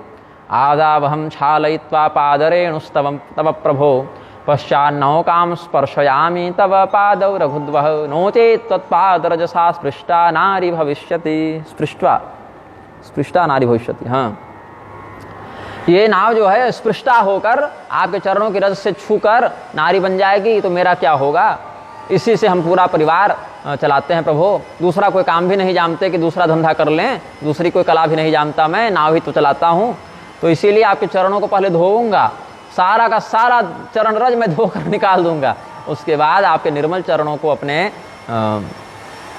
आदावहम छालयित्वा पादरेणुस्तव तव प्रभो पश्चान्नौकां स्पर्शयामि तव पादौ रघुद्वः नो चेत् त्वत्पादरजसा स्पृष्टा नारी भविष्यति। स्पृष्टा नारी भविष्यति। हाँ, ये नाव जो है स्पृष्टा होकर आपके चरणों की रज से छूकर नारी बन जाएगी, तो मेरा क्या होगा। इसी से हम पूरा परिवार चलाते हैं प्रभु। दूसरा कोई काम भी नहीं जानते कि दूसरा धंधा कर लें, दूसरी कोई कला भी नहीं जानता मैं, नाव ही तो चलाता हूँ। तो इसीलिए आपके चरणों को पहले धोऊंगा, सारा का सारा चरण रज में धोकर निकाल दूंगा। उसके बाद आपके निर्मल चरणों को अपने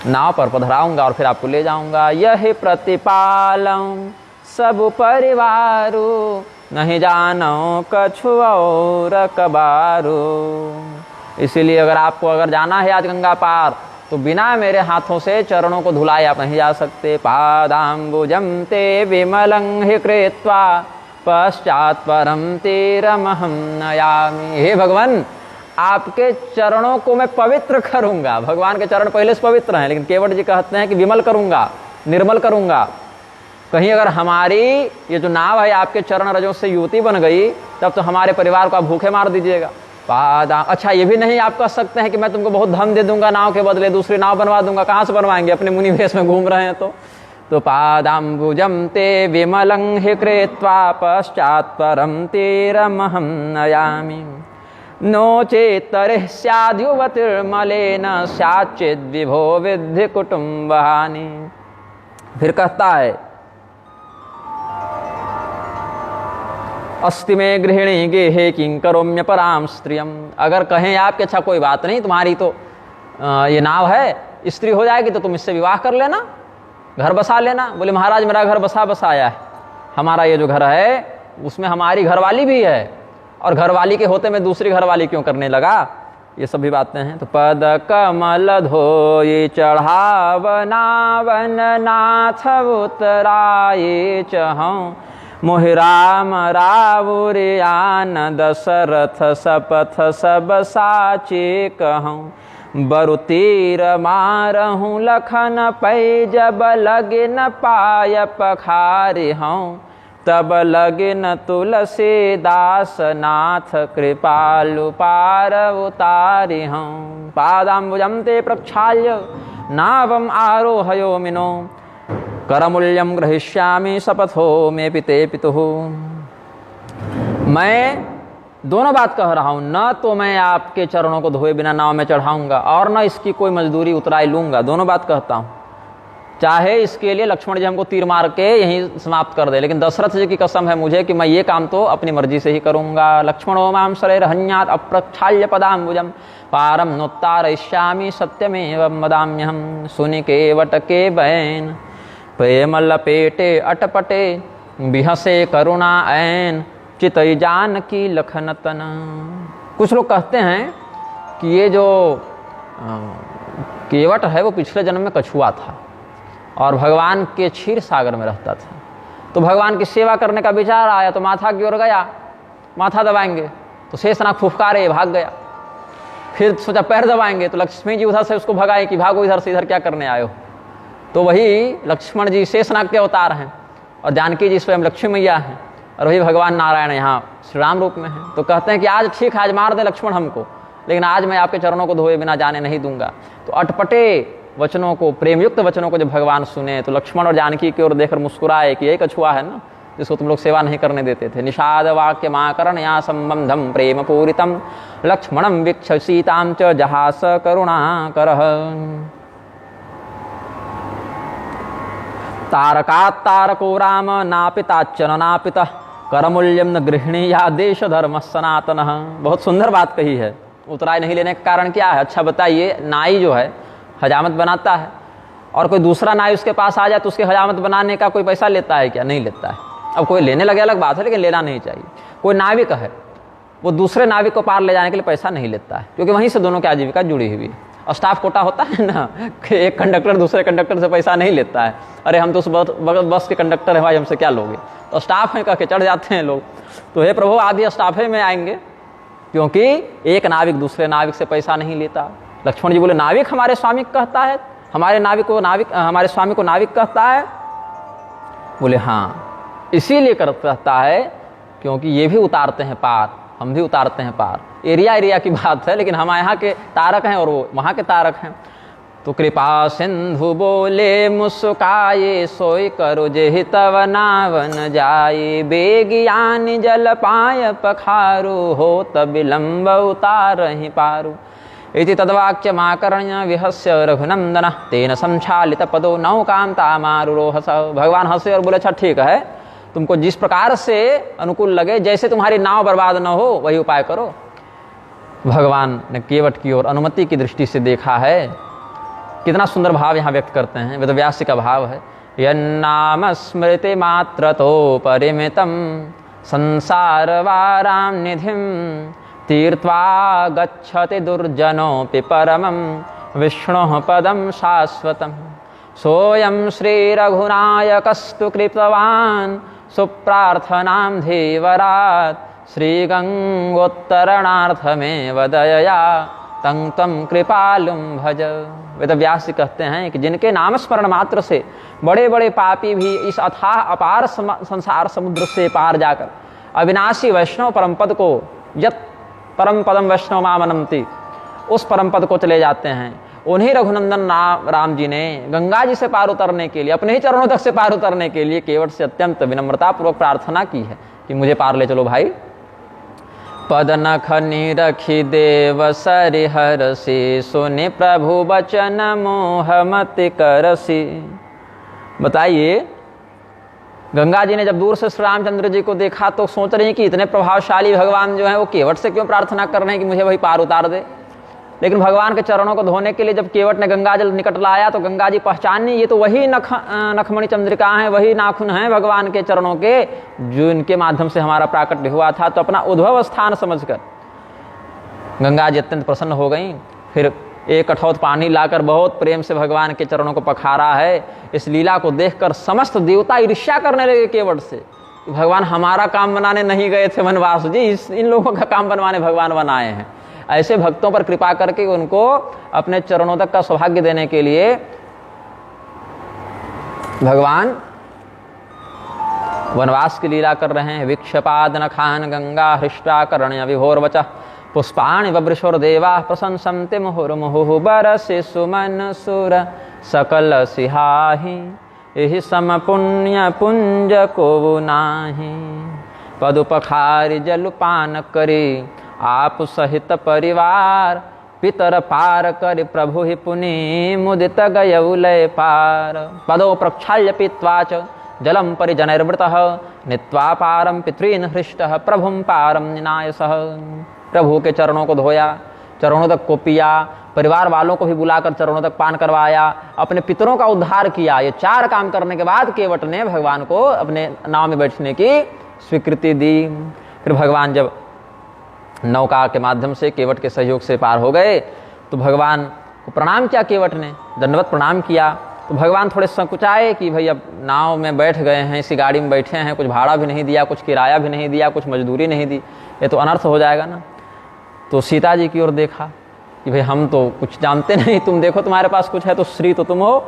नाव पर पधराऊंगा और फिर आपको ले जाऊंगा। यही प्रतिपालम सब परिवारो नहीं जानो कछु और कबारो। इसीलिए अगर जाना है आज गंगा पार, तो बिना मेरे हाथों से चरणों को धुलाए आप नहीं जा सकते। पादाम्बुजं ते विमलं हि कृत्वा पश्चात् परम तीरमहं नयामि। हे भगवान, आपके चरणों को मैं पवित्र करूंगा। भगवान के चरण पहले से पवित्र हैं, लेकिन केवट जी कहते हैं कि विमल करूंगा, निर्मल करूंगा। कहीं अगर हमारी ये जो नाव है आपके चरण रजों से युवती बन गई, तब तो हमारे परिवार को आप भूखे मार दीजिएगा। अच्छा, ये भी नहीं आप कह सकते हैं कि मैं तुमको बहुत धन दे दूंगा, नाव के बदले दूसरी नाव बनवा दूंगा। कहाँ से बनवाएंगे, अपने मुनि वेश में घूम रहे हैं। तो पादाम्बुजं ते विमलं हि कृत्वा पश्चात् परम तीरमहं नयामि नो चेत्तरिः स्याद्युवतिर्मलेन स्याच्चेद् विभो विद्धि कुटुम्बहानि। फिर कहता है, अस्ति में गृहिणी गेहे किंकरोम्य पराम स्त्रियम। अगर कहें आपके अच्छा कोई बात नहीं, तुम्हारी तो ये नाव है, स्त्री हो जाएगी तो तुम इससे विवाह कर लेना, घर बसा लेना। बोले महाराज मेरा घर बसाया है, हमारा ये जो घर है उसमें हमारी घरवाली भी है, और घरवाली के होते मैं दूसरी घरवाली क्यों करने लगा। ये सब भी बातें हैं। तो पद कमल धोये चढ़ावनावन नाथ उतराये चहूँ, मोहि राम रावुरियान दशरथ सपथ सब साचे कहूँ। बरु तीर मारहूँ लखन पै जब लगे न पाय पखारि हूँ, तब लगे न तुलसीदास नाथ कृपालु पार उतारि हूँ। पादाम्बुजं ते प्रक्षाल्य नावम आरोहयो मिनो, करमूल्यम ग्रहीष्यामि शपथो मे पिते पितुः। मैं दोनों बात कह रहा हूँ, न तो मैं आपके चरणों को धोए बिना नाव में चढ़ाऊंगा और न इसकी कोई मजदूरी उतराई लूंगा। दोनों बात कहता हूँ। चाहे इसके लिए लक्ष्मण जी हमको तीर मार के यहीं समाप्त कर दे, लेकिन दशरथ जी की कसम है मुझे कि मैं ये काम तो अपनी मर्जी से ही करूंगा। लक्ष्मणो मां शरैर्हन्यात् अप्रक्षाल्य पदाम्बुजं, पारम नोत्तारयिष्यामि सत्यमेव वदाम्यहम्। सुनि के वटके बैन, प्रेम लपेटे अटपटे, बिहसे करुणा ऐन, चितई जान की लखनतन। कुछ लोग कहते हैं कि ये जो केवट है वो पिछले जन्म में कछुआ था और भगवान के क्षीर सागर में रहता था। तो भगवान की सेवा करने का विचार आया तो माथा की ओर गया, माथा दबाएंगे तो शेषनाग फुफकारे, भाग गया। फिर सोचा पैर दबाएंगे तो लक्ष्मी जी उधर से उसको भगाए कि भागो इधर से, इधर क्या करने आए हो। तो वही लक्ष्मण जी शेषनाग के अवतार हैं और जानकी जी स्वयं लक्ष्मी मैया हैं, और वही भगवान नारायण यहाँ श्री राम रूप में हैं। तो कहते हैं कि आज ठीक है, आज मार दे लक्ष्मण हमको, लेकिन आज मैं आपके चरणों को धोए बिना जाने नहीं दूंगा। तो अटपटे वचनों को, प्रेमयुक्त वचनों को जब भगवान सुने तो लक्ष्मण और जानकी की ओर देखकर मुस्कुराए कि यही कछुआ है ना जिसको तुम लोग सेवा नहीं करने देते थे। निषाद वाक्य माकरण या संबंधम प्रेम पूरितम, लक्ष्मणम वीक्ष सीतां च जहास करुणाकरः। तारकात् तारको राम नापिताच्चन नापितः, करमूल्यम न गृहिणी या देश धर्म सनातनः। बहुत सुंदर बात कही है। उतराई नहीं लेने का कारण क्या है? अच्छा बताइए, नाई जो है हजामत बनाता है और कोई दूसरा नाई उसके पास आ जाए तो उसके हजामत बनाने का कोई पैसा लेता है क्या? नहीं लेता है। अब कोई लेने लगे अलग बात है, लेकिन लेना नहीं चाहिए। कोई नाविक है, वो दूसरे नाविक को पार ले जाने के लिए पैसा नहीं लेता है, क्योंकि वहीं से दोनों की आजीविका जुड़ी हुई है। और स्टाफ कोटा होता है ना कि एक कंडक्टर दूसरे कंडक्टर से पैसा नहीं लेता है। अरे हम तो उस बस के कंडक्टर है भाई, हमसे क्या लोगे? तो स्टाफ है कह के चढ़ जाते हैं लोग। तो हे प्रभु आदि स्टाफे में आएंगे, क्योंकि एक नाविक दूसरे नाविक से पैसा नहीं लेता। लक्ष्मण जी बोले नाविक हमारे स्वामी कहता है, हमारे हमारे स्वामी को नाविक कहता है? बोले हाँ, इसीलिए कहता है क्योंकि ये भी उतारते हैं पार, हम भी उतारते हैं पार। एरिया की बात है, लेकिन हम यहाँ के तारक हैं और वो वहाँ के तारक हैं। तो कृपा सिंधु बोले मुस्काए, सोई करो जेहि तव नावन जाए, बेगियान जल पाय पखारु, हो तब विलंब उतारहि पारु। इति तद्वाक्य माकर्ण्य विहस्य रघुनंदन, तेन संचालित पदो नौकां तामारुरोहस। भगवान हंसे और बोले अच्छा ठीक है, तुमको जिस प्रकार से अनुकूल लगे, जैसे तुम्हारी नाव बर्बाद न हो वही उपाय करो। भगवान ने केवट की ओर अनुमति की दृष्टि से देखा है। कितना सुंदर भाव यहाँ व्यक्त करते हैं, वेदव्यास का भाव है। यन्नाम स्मृति मात्र तो परिमितम, संसार वाराम निधिम, तीर्त्वा गच्छति दुर्जनोऽपि परमं, विष्णोः पदं शाश्वतम्। सोऽयं श्रीरघुनायकस्तु कृतवान्, सुप्रार्थनां धीवरात्, श्रीगंगोत्तरणार्थमेव दयया तं त्वं कृपालुं भज। वेदव्यास कहते हैं कि जिनके नामस्मरण मात्र से बड़े बड़े पापी भी इस अथाह अपार संसार समुद्र से पार जाकर अविनाशी वैष्णव परम पद को, यत् परम पदम वैष्णव मामनंति, उस परम पद को चले जाते हैं। उन्हीं रघुनंदन राम जी ने गंगा जी से पार उतरने के लिए, अपने ही चरणों तक से पार उतरने के लिए केवट से अत्यंत विनम्रतापूर्वक प्रार्थना की है कि मुझे पार ले चलो भाई। पद नख निरखि देव सरिहरसि, सुनि प्रभु बचन मोह मति करसि। बताइए, गंगा जी ने जब दूर से श्री रामचंद्र जी को देखा तो सोच रही कि इतने प्रभावशाली भगवान जो है वो केवट से क्यों प्रार्थना कर रहे हैं कि मुझे वही पार उतार दे। लेकिन भगवान के चरणों को धोने के लिए जब केवट ने गंगा जल निकट लाया तो गंगा जी पहचानी ये तो वही नखमणि चंद्रिका हैं, वही नाखून हैं भगवान के चरणों के, जो इनके माध्यम से हमारा प्राकट्य हुआ था। तो अपना उद्भव स्थान समझकर गंगा जी अत्यंत प्रसन्न हो गई। फिर एक कठौत पानी लाकर बहुत प्रेम से भगवान के चरणों को पखारा है। इस लीला को देखकर समस्त देवता ईर्ष्या करने लगे केवट से, भगवान हमारा काम बनाने नहीं गए थे वनवास जी, इन लोगों का काम बनवाने भगवान बनाए हैं। ऐसे भक्तों पर कृपा करके उनको अपने चरणों तक का सौभाग्य देने के लिए भगवान वनवास की लीला कर रहे हैं। विक्षपाद नखान गंगा हृष्टा करण्य विभोर्वच पुष्पाणि बभृशोर्देवा प्रशंसन्ते मुहुर्मुहुः बरसे सुमन सुर सकल सिहाहि एहि सम पुण्य पुंज को नाही। पदुपखारि जलपान करे आप सहित परिवार पितर पार कर प्रभु ही पुनि मुदित गयउलय पार। पदो प्रक्षाल्य पीत्वा च जलम परिजनैर्वृतः नीत्वा पारम पितॄन् हृष्टः प्रभुं पारम निनायसः। प्रभु के चरणों को धोया, चरणों तक को पिया, परिवार वालों को भी बुलाकर चरणों तक पान करवाया, अपने पितरों का उद्धार किया। ये 4 काम करने के बाद केवट ने भगवान को अपने नाव में बैठने की स्वीकृति दी। फिर भगवान जब नौका के माध्यम से केवट के सहयोग से पार हो गए तो भगवान को प्रणाम किया, केवट ने दंडवत प्रणाम किया। तो भगवान थोड़े संकुचाए कि भाई अब नाव में बैठ गए हैं, इसी गाड़ी में बैठे हैं, कुछ भाड़ा भी नहीं दिया, कुछ किराया भी नहीं दिया, कुछ मजदूरी नहीं दी, ये तो अनर्थ हो जाएगा ना। तो सीता जी की ओर देखा कि भाई हम तो कुछ जानते नहीं, तुम देखो तुम्हारे पास कुछ है तो श्री तो तुम हो।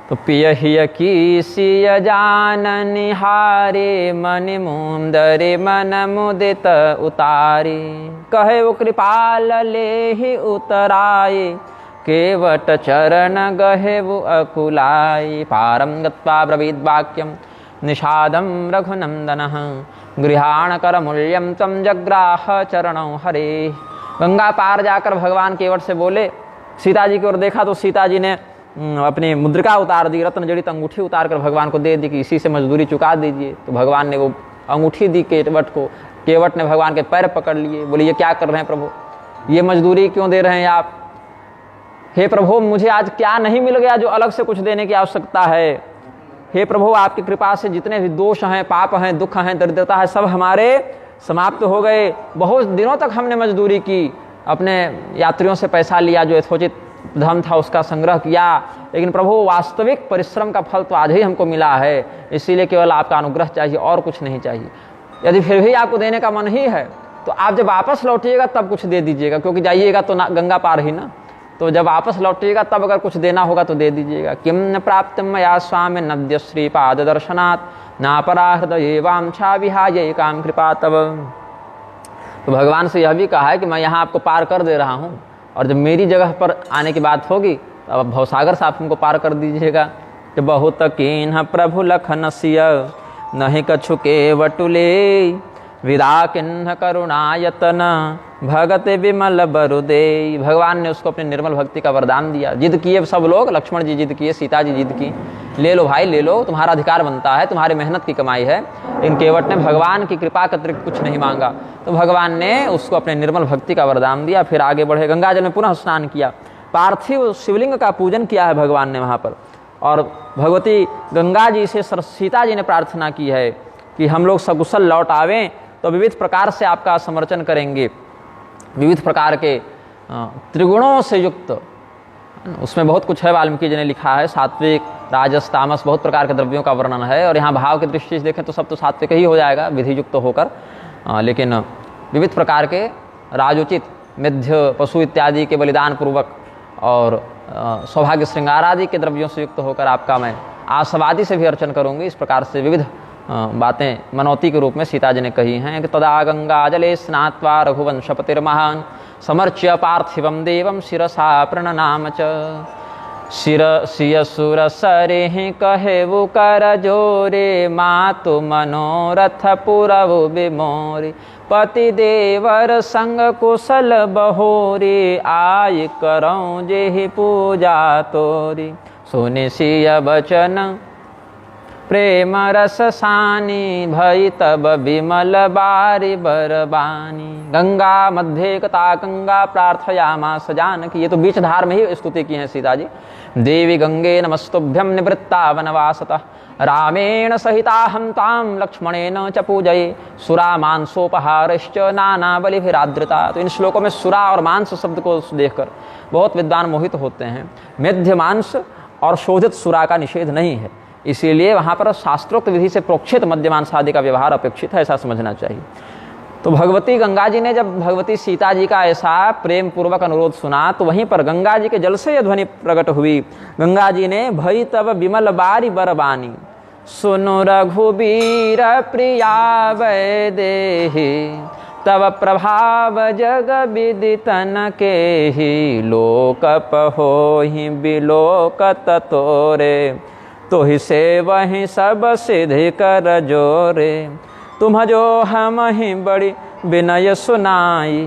तो पिय हिय की सिय जान निहारे मनि मुंदरे मन मुदित उतारे। कहे वो कृपाल ले ही उतराए केवट चरण गहे वो अकुलाए। पारम गत्वा ब्रवीद वाक्यम निषादम रघुनंदनः गृहाण कर मूल्यम तम जग्राह चरणों हरे। गंगा पार जाकर भगवान केवट से बोले, सीता जी की ओर देखा तो सीता जी ने अपनी मुद्रिका उतार दी, रत्न जड़ित अंगूठी उतार कर भगवान को दे दी कि इसी से मजदूरी चुका दीजिए। तो भगवान ने वो अंगूठी दी केवट को। केवट ने भगवान के पैर पकड़ लिए, बोले ये क्या कर रहे हैं प्रभु, ये मजदूरी क्यों दे रहे हैं आप? हे प्रभु मुझे आज क्या नहीं मिल गया जो अलग से कुछ देने की आवश्यकता है? हे प्रभु आपकी कृपा से जितने भी दोष हैं, पाप हैं, दुख हैं, दरिद्रता है, सब हमारे समाप्त हो गए। बहुत दिनों तक हमने मजदूरी की, अपने यात्रियों से पैसा लिया, जो यथोचित धन था उसका संग्रह किया, लेकिन प्रभु वास्तविक परिश्रम का फल तो आज ही हमको मिला है। इसीलिए केवल आपका अनुग्रह चाहिए और कुछ नहीं चाहिए। यदि फिर भी आपको देने का मन ही है तो आप जब वापस लौटिएगा तब कुछ दे दीजिएगा, क्योंकि जाइएगा तो गंगा पार ही ना। तो जब वापस लौटिएगा तब अगर कुछ देना होगा तो दे दीजिएगा। किम न प्राप्त मया स्वामी नद्य श्री पाद दर्शनात् नापरा हृदय वांछा विहाय काम कृपा तब। तो भगवान से यह भी कहा है कि मैं यहाँ आपको पार कर दे रहा हूँ, और जब मेरी जगह पर आने की बात होगी तो अब भवसागर से आप हमको पार कर दीजिएगा। कि बहुत कीन्ह प्रभु लखन सिय नहीं कछु के वटुले विदा किन्ह करुणायतन भगत विमल बरुदे। भगवान ने उसको अपनी निर्मल भक्ति का वरदान दिया। जिद किए सब लोग, लक्ष्मण जी जिद किए, सीता जी जिद की, ले लो भाई ले लो, तुम्हारा अधिकार बनता है, तुम्हारी मेहनत की कमाई है। इन केवट ने भगवान की कृपा के अतिरिक्त कुछ नहीं मांगा, तो भगवान ने उसको अपने निर्मल भक्ति का वरदान दिया। फिर आगे बढ़े, गंगा जल में पुनः स्नान किया, पार्थिव शिवलिंग का पूजन किया है भगवान ने वहाँ पर। और भगवती गंगा जी से सीता जी ने प्रार्थना की है कि हम लोग सकुशल लौट आवें तो विविध प्रकार से आपका समर्चन करेंगे, विविध प्रकार के त्रिगुणों से युक्त। उसमें बहुत कुछ है, वाल्मीकि जी ने लिखा है, सात्विक राजस तामस बहुत प्रकार के द्रव्यों का वर्णन है। और यहाँ भाव की दृष्टि से देखें तो सब तो सात्विक ही हो जाएगा विधि युक्त होकर, लेकिन विविध प्रकार के राजोचित मिथ्य पशु इत्यादि के बलिदान पूर्वक और सौभाग्य श्रृंगार आदि के द्रव्यों से युक्त होकर आपका मैं आसवादी से भी अर्चन करूँगी। इस प्रकार से विविध बातें मनौती के रूप में सीता जी ने कही हैं कि तदा गंगा जले स्नात्वा रघुवंशपतिर्महान समर्च्य पार्थिवम देवम शिरसा प्रणनाम च शिरसियसुर सरे कहे वो कर जोरे मातु मनोरथ पुरव बिमोरे पति देवर संग कुशल बहोरे आय करऊँ जेहि पूजा तोरी। सुनि सिय बचन प्रेम रस सानी भई तब विमल बारी बरबानी। गंगा मध्य कथा गंगा प्रार्थयामास जानकी। ये तो बीच धार में ही स्तुति की है सीता जी। देवी गंगे नमस्तुभ्यं निवृत्ता वनवासतः रामेण सहिताहं तां लक्ष्मणेन च पूजये सुरा मांसोपहारश्च नाना बलिभिराद्रता। तो इन श्लोकों में सुरा और मांस शब्द को देखकर बहुत विद्वान मोहित होते हैं। मेध्य मांस और शोधित सुरा का निषेध नहीं है, इसीलिए वहाँ पर शास्त्रोक्त विधि से प्रोक्षित मध्य मांस आदि का व्यवहार अपेक्षित है, ऐसा समझना चाहिए। तो भगवती गंगा जी ने जब भगवती सीता जी का ऐसा प्रेम पूर्वक अनुरोध सुना तो वहीं पर गंगा जी के जल से यह ध्वनि प्रकट हुई। गंगा जी ने भई तब विमल बारी बरबानी सुनो रघुबीर प्रिया वैदेही तब प्रभाव जग विदितन के ही लोकप होहि बिलोकत तोरे तो ही से वही सब सिद्धि कर जोरे। तुम जो हम ही बड़ी विनय सुनाई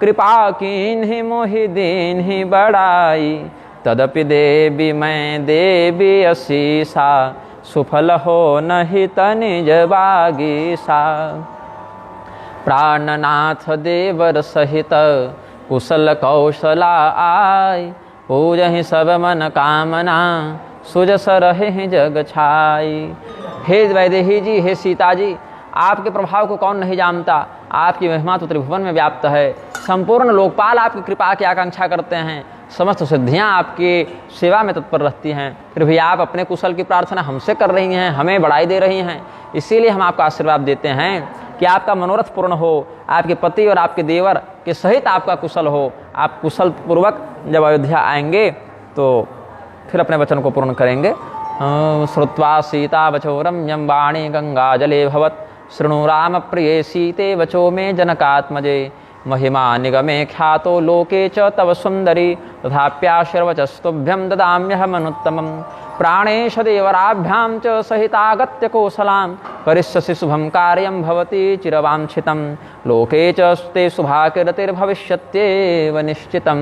कृपा कीन्हि मोहि दीन्हि बड़ाई तदपि देवी मैं देवी असीसा सुफल हो नहीं तनिज बागीसा। प्राणनाथ देवर सहित कुशल कौशला आय पूजहि सब मन कामना सुजस रहे जग छाई। हे वैदेही जी, हे सीता जी, आपके प्रभाव को कौन नहीं जानता। आपकी महिमा तो त्रिभुवन में व्याप्त है। संपूर्ण लोकपाल आपकी कृपा की आकांक्षा करते हैं। समस्त सिद्धियां आपकी सेवा में तत्पर रहती हैं। फिर भी आप अपने कुशल की प्रार्थना हमसे कर रही हैं, हमें बढ़ाई दे रही हैं। इसीलिए हम आपका आशीर्वाद देते हैं कि आपका मनोरथ पूर्ण हो, आपके पति और आपके देवर के सहित आपका कुशल हो। आप कुशल पूर्वक जब अयोध्या आएंगे तो फिर अपने वचन को पूर्ण करेंगे। श्रुत्वा सीता वचो रम्यं वाणी गंगा जले भवत् शृणु राम प्रिये सीते वचो में जनकात्मजे महिमा निगमे ख्यातो लोके च तव सुंदरी तथाप्याशीर्वचस्तुभ्यं ददाम्यहमनुत्तमं प्राणेश देवराभ्यां च सहितागत्य कौशलां करिष्यसि शुभं कार्यं भवति चिरवांछितं लोके च ते शुभाकीर्तिर्भविष्यत्येव निश्चितं।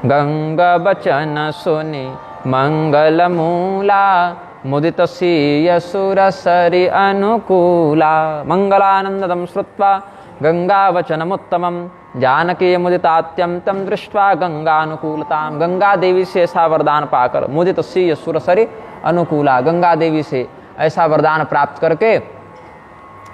गंगवचन सुनि मंगलमूला मुदित सीय सुरसरि अनुकूला मंगलानंददं श्रुत्वा गंगावचनमुत्तमं जानकी मुदितात्यंतं दृष्ट्वा गंगानुकूलतां। गंगा देवी से ऐसा वरदान पाकर मुदित सीय सुरसरि अनुकूला, गंगा देवी से ऐसा वरदान प्राप्त करके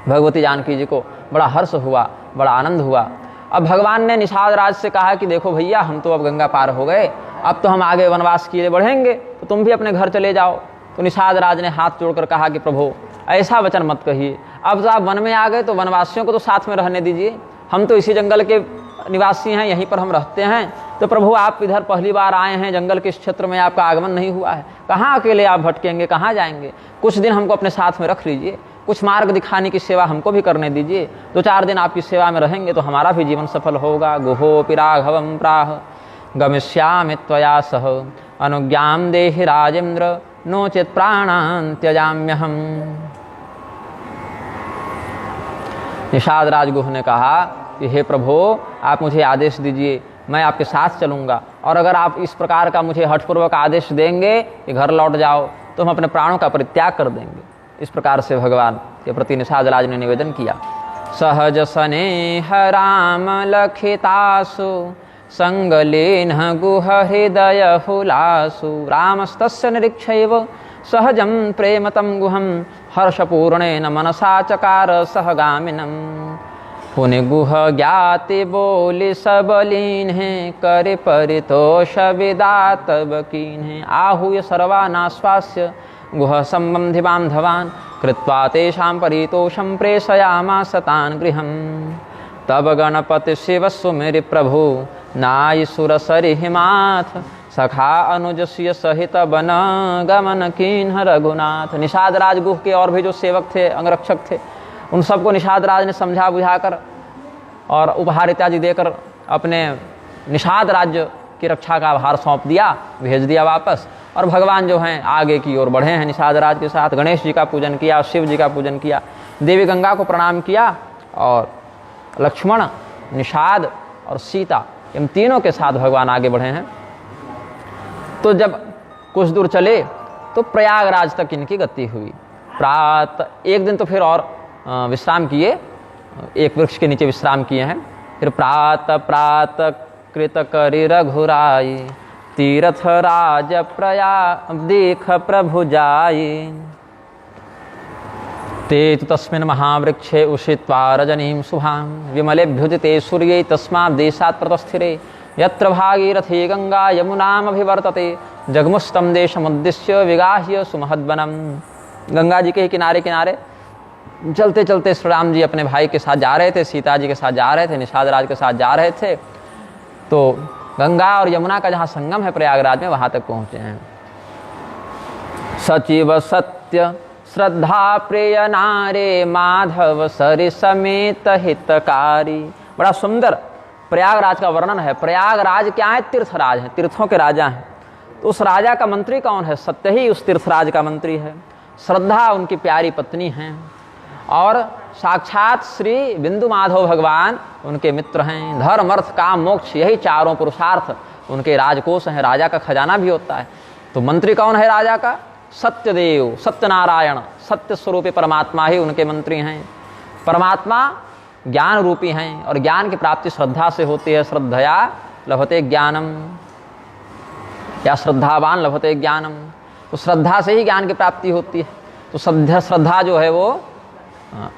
भगवती जानकी जी को बड़ा हर्ष हुआ, बड़ा आनंद हुआ। अब भगवान ने निषाद राज से कहा कि देखो भैया, हम तो अब गंगा पार हो गए, अब तो हम आगे वनवास किए बढ़ेंगे, तो तुम भी अपने घर चले जाओ। तो निषाद राज ने हाथ जोड़कर कहा कि प्रभु ऐसा वचन मत कहिए, अब तो आप वन में आ गए तो वनवासियों को तो साथ में रहने दीजिए। हम तो इसी जंगल के निवासी हैं, यहीं पर हम रहते हैं। तो प्रभु आप इधर पहली बार आए हैं, जंगल के इस क्षेत्र में आपका आगमन नहीं हुआ है, कहाँ अकेले आप भटकेंगे, कहाँ जाएंगे? कुछ दिन हमको अपने साथ में रख लीजिए, कुछ मार्ग दिखाने की सेवा हमको भी करने दीजिए। 2-4 दिन आपकी सेवा में रहेंगे तो हमारा भी जीवन सफल होगा। गुहोपि राघवं प्राह गमिष्यामि त्वया सह अनुज्ञां देहि राजेन्द्र नोचेत् प्राणान् त्यजाम्यहम्। निषाद राजगुह ने कहा कि हे प्रभु, आप मुझे आदेश दीजिए, मैं आपके साथ चलूँगा, और अगर आप इस प्रकार का मुझे हठपूर्वक आदेश देंगे कि घर लौट जाओ तो हम अपने प्राणों का परित्याग कर देंगे। इस प्रकार से भगवान के प्रति निषाद राज ने निवेदन किया। सहज स्नेह राम लखितासु संगलेन गुह हृदय हुलासु रामस्तस्य निरीक्षैव सहजं प्रेमतं गुहं हर्षपूर्णेन मनसा चकार सहगामिनं। पुनि गुह ज्ञाति बोलि सबलीन है कर परितोष विदातब कीन है। आहूय सर्वानाश्वास्य गुह संबंधि बांधवान् कृत्वा तेषां परितोषं प्रेषयामास तान् गृहम्। तब गणपति शिव सुमिरि प्रभु नाय सुरसरि हिमाथ सखा अनुजस्य सहित बन गमन कीन्ह रघुनाथ। निषाद राजगुह के और भी जो सेवक थे, अंगरक्षक थे, उन सबको निषाद राज ने समझा बुझाकर और उपहार इत्यादि देकर अपने निषाद राज्य की रक्षा का भार सौंप दिया, भेज दिया वापस। और भगवान जो हैं आगे की ओर बढ़े हैं निषाद राज के साथ। गणेश जी का पूजन किया, शिव जी का पूजन किया, देवी गंगा को प्रणाम किया, और लक्ष्मण, निषाद और सीता, इन तीनों के साथ भगवान आगे बढ़े हैं। तो जब कुछ दूर चले तो प्रयागराज तक इनकी गति हुई। एक दिन तो फिर और विश्राम किए, एक वृक्ष के नीचे विश्राम किए हैं। फिर प्रात कृत करि रघुराई, तीर्थ राज प्रयाग देख प्रभु जाई। ते तु तस्मिन् महावृक्षे उषित्वा रजनीं शुभां, विमलेभ्युदिते सूर्ये तस्मात् देशात् प्रतस्थिरे। यत्र भागीरथी गंगा यमुनामभिवर्तते, जगमुस्तं देशमुद्दिश्य विगाह्य सुमहद्वनम्। गंगा जी के किनारे किनारे चलते चलते श्री राम जी अपने भाई के साथ जा रहे थे, सीता जी के साथ जा रहे थे, निषाद राज के साथ जा रहे थे। तो गंगा और यमुना का जहाँ संगम है प्रयागराज में, वहाँ तक पहुँचे हैं। सचिव सत्य श्रद्धा प्रिय नारे, माधव सरि समेत हितकारी। बड़ा सुंदर प्रयागराज का वर्णन है। प्रयागराज क्या है? तीर्थराज है, तीर्थों के राजा हैं। तो उस राजा का मंत्री कौन है? सत्य ही उस तीर्थराज का मंत्री है। श्रद्धा उनकी प्यारी पत्नी हैं, और साक्षात श्री बिंदु माधव भगवान उनके मित्र हैं। धर्म अर्थ काम मोक्ष, यही चारों पुरुषार्थ उनके राजकोष हैं। राजा का खजाना भी होता है। तो मंत्री कौन है राजा का? सत्यदेव, सत्यनारायण, सत्य स्वरूपी परमात्मा ही उनके मंत्री हैं। परमात्मा ज्ञान रूपी हैं, और ज्ञान की प्राप्ति श्रद्धा से होती है। श्रद्धया लभते ज्ञानम, या श्रद्धावान लभते ज्ञानम। तो श्रद्धा से ही ज्ञान की प्राप्ति होती है। तो श्रद्धा जो है वो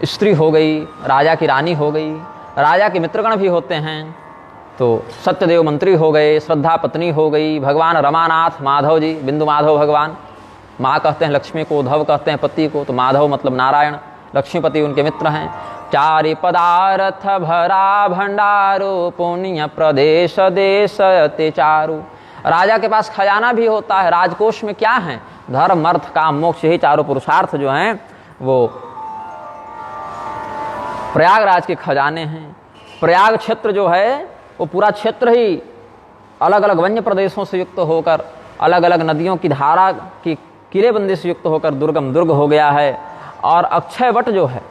स्त्री हो गई, राजा की रानी हो गई। राजा के मित्रगण भी होते हैं, तो सत्यदेव मंत्री हो गए, श्रद्धा पत्नी हो गई। भगवान रमानाथ माधव जी, बिंदु माधव भगवान, माँ कहते हैं लक्ष्मी को, उद्धव कहते हैं पति को, तो माधव मतलब नारायण, लक्ष्मीपति उनके मित्र हैं। चारि पदार्थ भरा भंडारो, पुण्य प्रदेश देश अति चारु। राजा के पास खजाना भी होता है। राजकोष में क्या है? धर्म अर्थ काम मोक्ष, यही चारों पुरुषार्थ जो हैं वो प्रयागराज के खजाने हैं। प्रयाग क्षेत्र जो है वो पूरा क्षेत्र ही अलग अलग वन्य प्रदेशों से युक्त होकर, अलग अलग नदियों की धारा की किलेबंदी से युक्त होकर दुर्गम दुर्ग हो गया है। और अक्षय वट जो है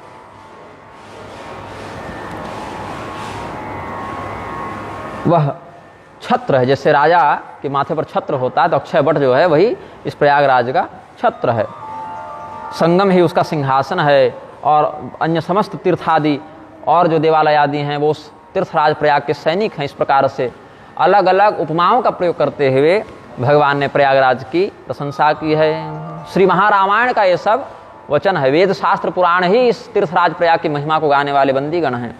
वह छत्र है। जैसे राजा के माथे पर छत्र होता है, तो अक्षय वट जो है वही इस प्रयागराज का छत्र है। संगम ही उसका सिंहासन है, और अन्य समस्त तीर्थादि और जो देवालय आदि हैं वो उस तीर्थराज प्रयाग के सैनिक हैं। इस प्रकार से अलग अलग उपमाओं का प्रयोग करते हुए भगवान ने प्रयागराज की प्रशंसा की है। श्री महारामायण का ये सब वचन है। वेद शास्त्र पुराण ही इस तीर्थराज प्रयाग की महिमा को गाने वाले बंदीगण हैं।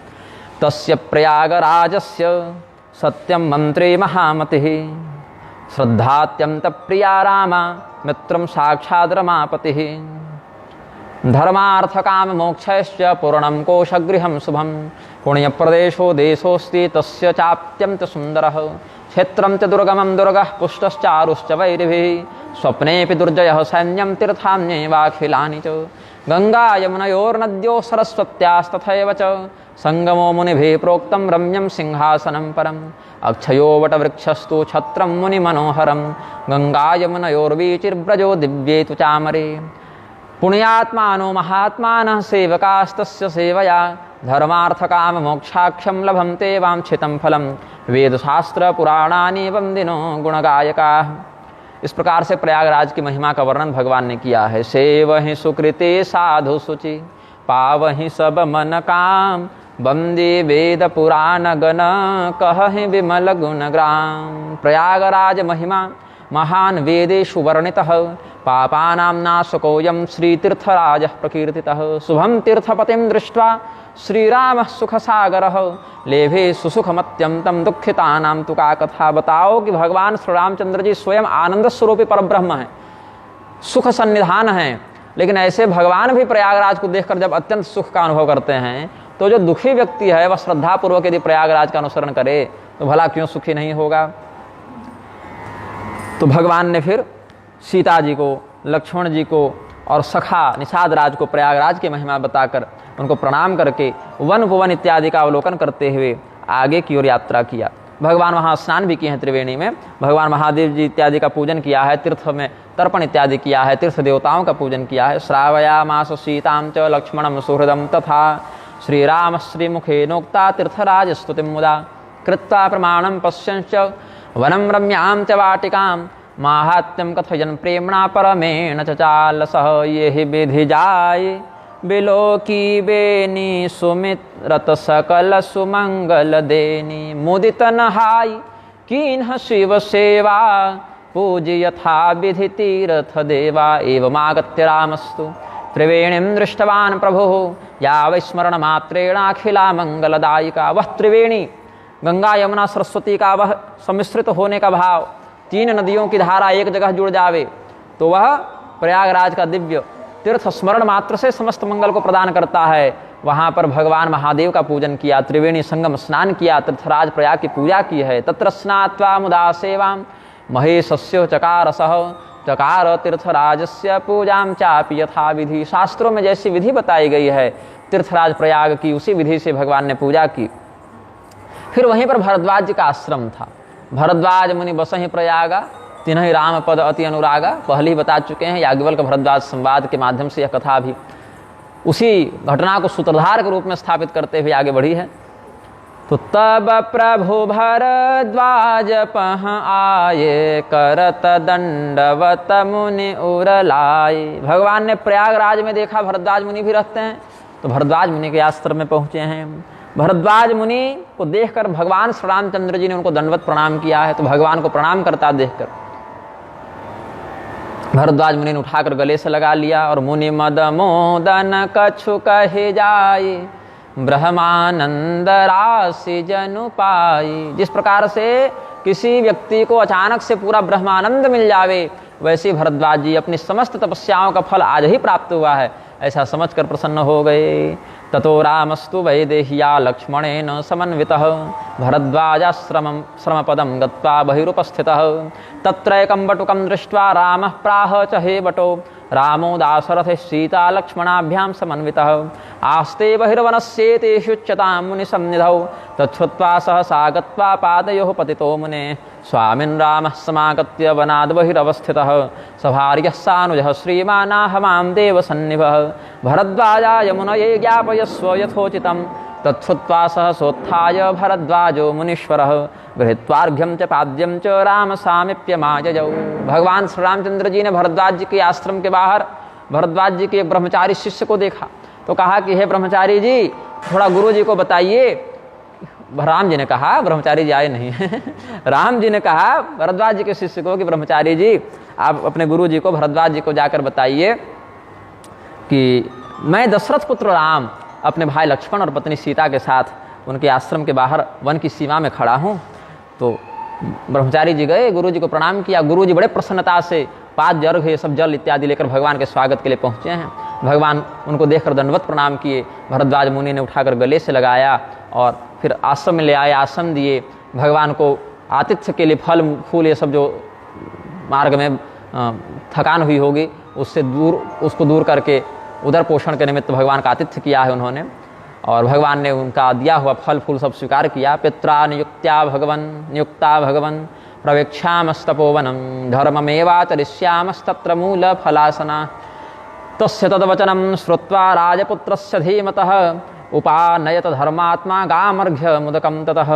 तस्य प्रयागराजस्य सत्यम मंत्री महामतिः, श्रद्धात्यंत प्रिया रामा मित्रम साक्षात् रमापतिः। धर्मार्थ काम मोक्षश्च पूर्णं कोशगृहं शुभं, पुण्य प्रदेशो देशोस्ति तस्य चाप्यंत सुंदरः। क्षेत्रं च दुर्गमं दुर्गः पुष्टश्चारुश्च वैरिभिः, स्वप्नेऽपि दुर्जयः सैन्यं तीर्थान्येवाखिलानि च। गंगा यमुनयोर्नद्यो सरस्वत्यास्तथैव च, संगमो मुनिभिः प्रोक्तं रम्यं सिंहासनं परम्। अक्षयो वटवृक्षस्तु छत्रं मुनिमनोहरं, गंगा यमुनयोर्वीचिर्व्रजो दिव्ये तु चामरे। पुण्यात्मानो महात्मानः सेवकास्तस्य सेवया, धर्मार्थ काम मोक्षाख्यं लभन्ते वांछितं फलं। वेदशास्त्र पुराणानि वंदिनो गुणगायकाः। इस प्रकार से प्रयागराज की महिमा का वर्णन भगवान ने किया है। सेवहि सुकृते साधु सुचि, पावहि सब मन काम। वंदे वेद पुराण गण, कहहि विमल गुण ग्राम। प्रयागराज महिमा महान वेदेषु वर्णितः, पापानां नाशकोऽयं श्रीतीर्थराजः प्रकीर्तितः। शुभं तीर्थपतिं दृष्ट्वा श्रीरामः सुखसागरः, लेभे सुसुखमत्यन्तं दुःखितानां तु का कथा। बताओ कि भगवान श्री रामचंद्र जी स्वयं आनंद स्वरूपी परब्रह्म हैं, सुख सन्निधान हैं। लेकिन ऐसे भगवान भी प्रयागराज को देखकर जब अत्यंत सुख का अनुभव करते हैं, तो जो दुखी व्यक्ति है वह श्रद्धापूर्वक यदि प्रयागराज का अनुसरण करे तो भला क्यों सुखी नहीं होगा। तो भगवान ने फिर सीता जी को, लक्ष्मण जी को और सखा निषाद राज को प्रयागराज की महिमा बताकर उनको प्रणाम करके वन भुवन इत्यादि का अवलोकन करते हुए आगे की ओर यात्रा किया। भगवान वहाँ स्नान भी किए हैं त्रिवेणी में। भगवान महादेव जी इत्यादि का पूजन किया है, तीर्थ में तर्पण इत्यादि किया है, तीर्थ देवताओं का पूजन किया है। श्रावयामास सीतां च लक्ष्मणं सुहृदं तथा, श्रीराम श्रीमुखे नोक्ता तीर्थराज स्तुतिं मुदा। कृत्वा प्रमाणं पश्यंश्च वनं रम्यां च वाटिकां, माहात्म्यम कथयन प्रेमणा परमेण चचाल सह ये ही विधि जाय बिलोकी बेनी सुमित रत सकल सुमंगल देनी मुदित नहाय कीन्ह शिव सेवा पूज्य यथा विधि तीर्थ देवा एवमागत्य रामस्तु त्रिवेणीं दृष्टवान् प्रभुः या विस्मरण मात्रेणाखिला मंगलदायिका। वह त्रिवेणी गंगा यमुना सरस्वती का वह सम्मिश्रित होने का भाव, तीन नदियों की धारा एक जगह जुड़ जावे तो वह प्रयागराज का दिव्य तीर्थ स्मरण मात्र से समस्त मंगल को प्रदान करता है। वहाँ पर भगवान महादेव का पूजन किया, त्रिवेणी संगम स्नान किया, तीर्थराज प्रयाग की पूजा की है। तत्र स्नात्वा मुदा सेवाम महेशस्य चकार सह चकार तीर्थराजस्य पूजाम चापि यथा विधि। शास्त्रों में जैसी विधि बताई गई है तीर्थराज प्रयाग की, उसी विधि से भगवान ने पूजा की। फिर वहीं पर भरद्वाज जी का आश्रम था। भरद्वाज मुनि बसहि प्रयागा तिन्हि राम पद अति अनुरागा। पहले ही बता चुके हैं, याज्ञवल्क्य भरद्वाज संवाद के माध्यम से यह कथा भी उसी घटना को सूत्रधार के रूप में स्थापित करते हुए आगे बढ़ी है। तो तब प्रभु भरद्वाज पह आये करत दंडवत मुनि उरलाए। भगवान ने प्रयागराज में देखा भरद्वाज मुनि भी रहते हैं, तो भरद्वाज मुनि के आश्रम में पहुंचे हैं। भरद्वाज मुनि को देखकर भगवान श्री रामचंद्र जी ने उनको दंडवत प्रणाम किया है, तो भगवान को प्रणाम करता देखकर भरद्वाज मुनि ने उठाकर गले से लगा लिया और मुनि मद मोदन कछु कहे जाए ब्रह्मानंद राशि जनु पाई। जिस प्रकार से किसी व्यक्ति को अचानक से पूरा ब्रह्मानंद मिल जावे, वैसे भरद्वाज जी अपनी समस्त तपस्याओं का फल आज ही प्राप्त हुआ है, ऐसा समझकर प्रसन्न हो गए। ततो रामस्तु वैदेह्या लक्ष्मणेन समन्वितः भरद्वाजाश्रमं श्रमपदं गत्वा बहिरुपस्थितः। तत्रैकं बटुकं दृष्ट्वा रामः प्राह च हे बटो रामो दाशरथे सीता लक्ष्मणाभ्यां समन्वितः। आस्ते बहिर्वनस्येतेषुच्यतां मुनिसन्निधौ तच्छ्रुत्वा सहसा गत्वा पादयोः पतितो मुने स्वामिन् रामः समागत्य वनाद् बहिरवस्थितः। सभार्यः सानुजः श्रीमानाह मां देवसन्निभः भरद्वाजाय मुनये ज्ञापयस्व यथोचितं। तच्छ्रुत्वा सहसोत्थाय भरद्वाजो मुनीश्वरः गृहीत्वार्घ्यं च पाद्यं च राम सामीप्यमाययौ। भगवान श्री रामचंद्र जी ने भरद्वाज जी के आश्रम के बाहर भरद्वाज जी के एक ब्रह्मचारी शिष्य को देखा, तो कहा कि हे ब्रह्मचारी जी थोड़ा गुरु जी को बताइए। राम जी ने कहा, ब्रह्मचारी जी आए नहीं राम जी ने कहा भरद्वाज जी के शिष्य को कि ब्रह्मचारी जी आप अपने गुरु जी को भरद्वाज जी को जाकर बताइए कि मैं दशरथ पुत्र राम अपने भाई लक्ष्मण और पत्नी सीता के साथ उनके आश्रम के बाहर वन की सीमा में खड़ा हूँ। तो ब्रह्मचारी जी गए, गुरु जी को प्रणाम किया। गुरु जी बड़े प्रसन्नता से पाद अर्घ ये सब जल इत्यादि लेकर भगवान के स्वागत के लिए पहुँचे हैं। भगवान उनको देखकर दंडवत प्रणाम किए। भरद्वाज मुनि ने उठाकर गले से लगाया और फिर आश्रम में ले आए, आसन दिए। भगवान को आतिथ्य के लिए फल फूल ये सब जो मार्ग में थकान हुई होगी उसको दूर करके उधर पोषण के निमित्त भगवान का आतिथ्य किया है उन्होंने, और भगवान ने उनका दिया हुआ फल फूल सब स्वीकार किया। पित्रा नियुक्ता भगवन् प्रवेक्ष्यामस्तपोवनं धर्ममेवाचरिष्यामस्तत्र मूल फलासना। तस्य तद्वचनं श्रुत्वा राजपुत्रस्य धीमतः उपानयत धर्मात्मा गामर्घ्य मुदकं ततः।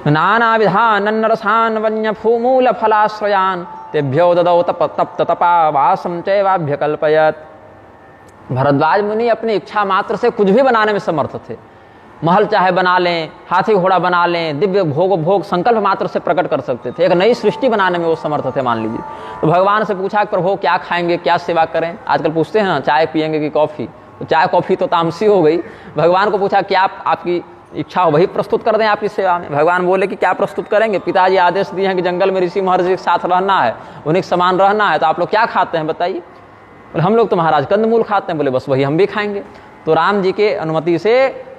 नानाविधानन्नरसान् वन्यफूमूलफलाश्रयान् तेभ्यो ददौ तप्ततपावासं चैवाभ्यकल्पयत्। भरद्वाज मुनि अपनी इच्छा मात्र से कुछ भी बनाने में समर्थ थे। महल चाहे बना लें, हाथी घोड़ा बना लें, दिव्य भोग संकल्प मात्र से प्रकट कर सकते थे। एक नई सृष्टि बनाने में वो समर्थ थे मान लीजिए। तो भगवान से पूछा कि प्रभु क्या खाएंगे, क्या सेवा करें। आजकल पूछते हैं ना चाय पियेंगे कि कॉफ़ी, तो चाय कॉफ़ी तो तामसी हो गई। भगवान को पूछा क्या आपकी इच्छा हो वही प्रस्तुत कर दें आपकी सेवा में। भगवान बोले कि क्या प्रस्तुत करेंगे। पिताजी आदेश दिए हैं कि जंगल में ऋषि महर्षि के साथ रहना है, उन्हीं के समान रहना है, तो आप लोग क्या खाते हैं बताइए। बोले हम लोग तो महाराज कंदमूल खाते हैं। बोले बस वही हम भी खाएंगे। तो राम जी के अनुमति से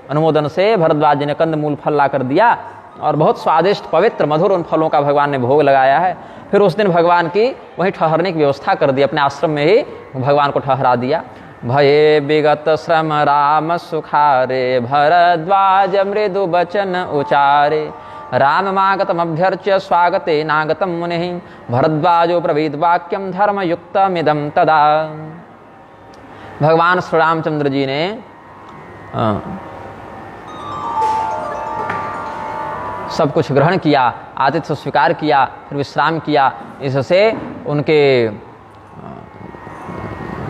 अनुमोदन से भरद्वाज जी ने कंदमूल फल ला कर दिया और बहुत स्वादिष्ट पवित्र मधुर उन फलों का भगवान ने भोग लगाया है। फिर उस दिन भगवान की वहीं ठहरने की व्यवस्था कर दी, अपने आश्रम में ही भगवान को ठहरा दिया। भये विगत श्रम राम सुखारे भरद्वाज मृदु बचन उचारे राम मागतम अभ्यर्च्य स्वागते नागतम मुनि भरद्वाजो ब्रवीद वाक्यम धर्मयुक्तमिदं तदा। भगवान श्री रामचंद्र जी ने सब कुछ ग्रहण किया, आतिथ्य स्वीकार किया, फिर विश्राम किया। इससे उनके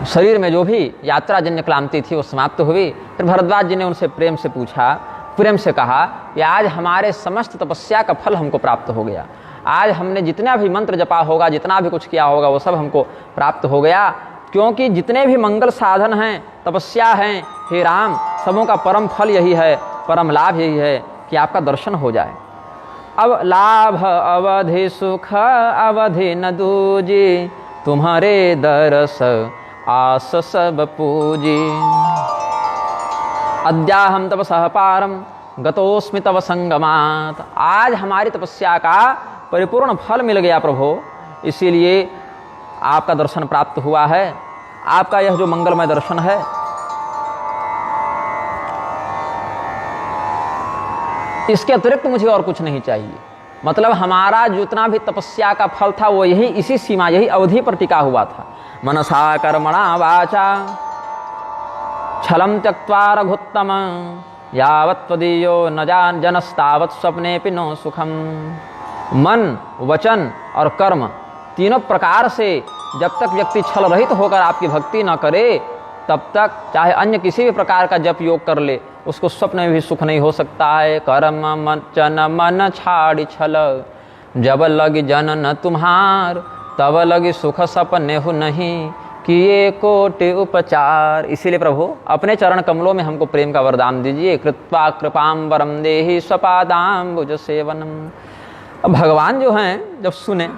शरीर में जो भी यात्राजन्य क्लांति थी वो समाप्त हुई। फिर भरद्वाज जी ने उनसे प्रेम से पूछा, प्रेम से कहा कि आज हमारे समस्त तपस्या का फल हमको प्राप्त हो गया। आज हमने जितना भी मंत्र जपा होगा, जितना भी कुछ किया होगा, वो सब हमको प्राप्त हो गया। क्योंकि जितने भी मंगल साधन हैं, तपस्या हैं, हे राम, सबों का परम फल यही है, परम लाभ यही है कि आपका दर्शन हो जाए। अब लाभ अवधि सुख अवधि न दूजी, तुम्हारे दरस आस सब पूजी। अद्याहम तपसः पारम गतोस्मि तव संगमात। आज हमारी तपस्या का परिपूर्ण फल मिल गया प्रभु, इसीलिए आपका दर्शन प्राप्त हुआ है। आपका यह जो मंगलमय दर्शन है, इसके अतिरिक्त मुझे और कुछ नहीं चाहिए। मतलब हमारा जितना भी तपस्या का फल था वो यही, इसी सीमा, यही अवधि पर टिका हुआ था। मनसा कर्मणा वाचा छलम त्यक्त्वा रघुत्तम, यावत् त्वदीयो न जान जनस्तावत् स्वप्ने पिनो सुखम। मन, वचन और कर्म तीनों प्रकार से जब तक व्यक्ति छल रहित होकर आपकी भक्ति न करे, तब तक चाहे अन्य किसी भी प्रकार का जप योग कर ले, उसको स्वप्न में भी सुख नहीं हो सकता है। कर्म वचन मन छाड़ी छल, जब लगी जन न तुम्हार, तब लगी सुख सपने हो नहीं, किए कोटि उपचार। इसीलिए प्रभु अपने चरण कमलों में हमको प्रेम का वरदान दीजिए। कृत्वा कृपाम वरम देहि स्वपादाम्बुज सेवनम। अब भगवान जो हैं जब सुने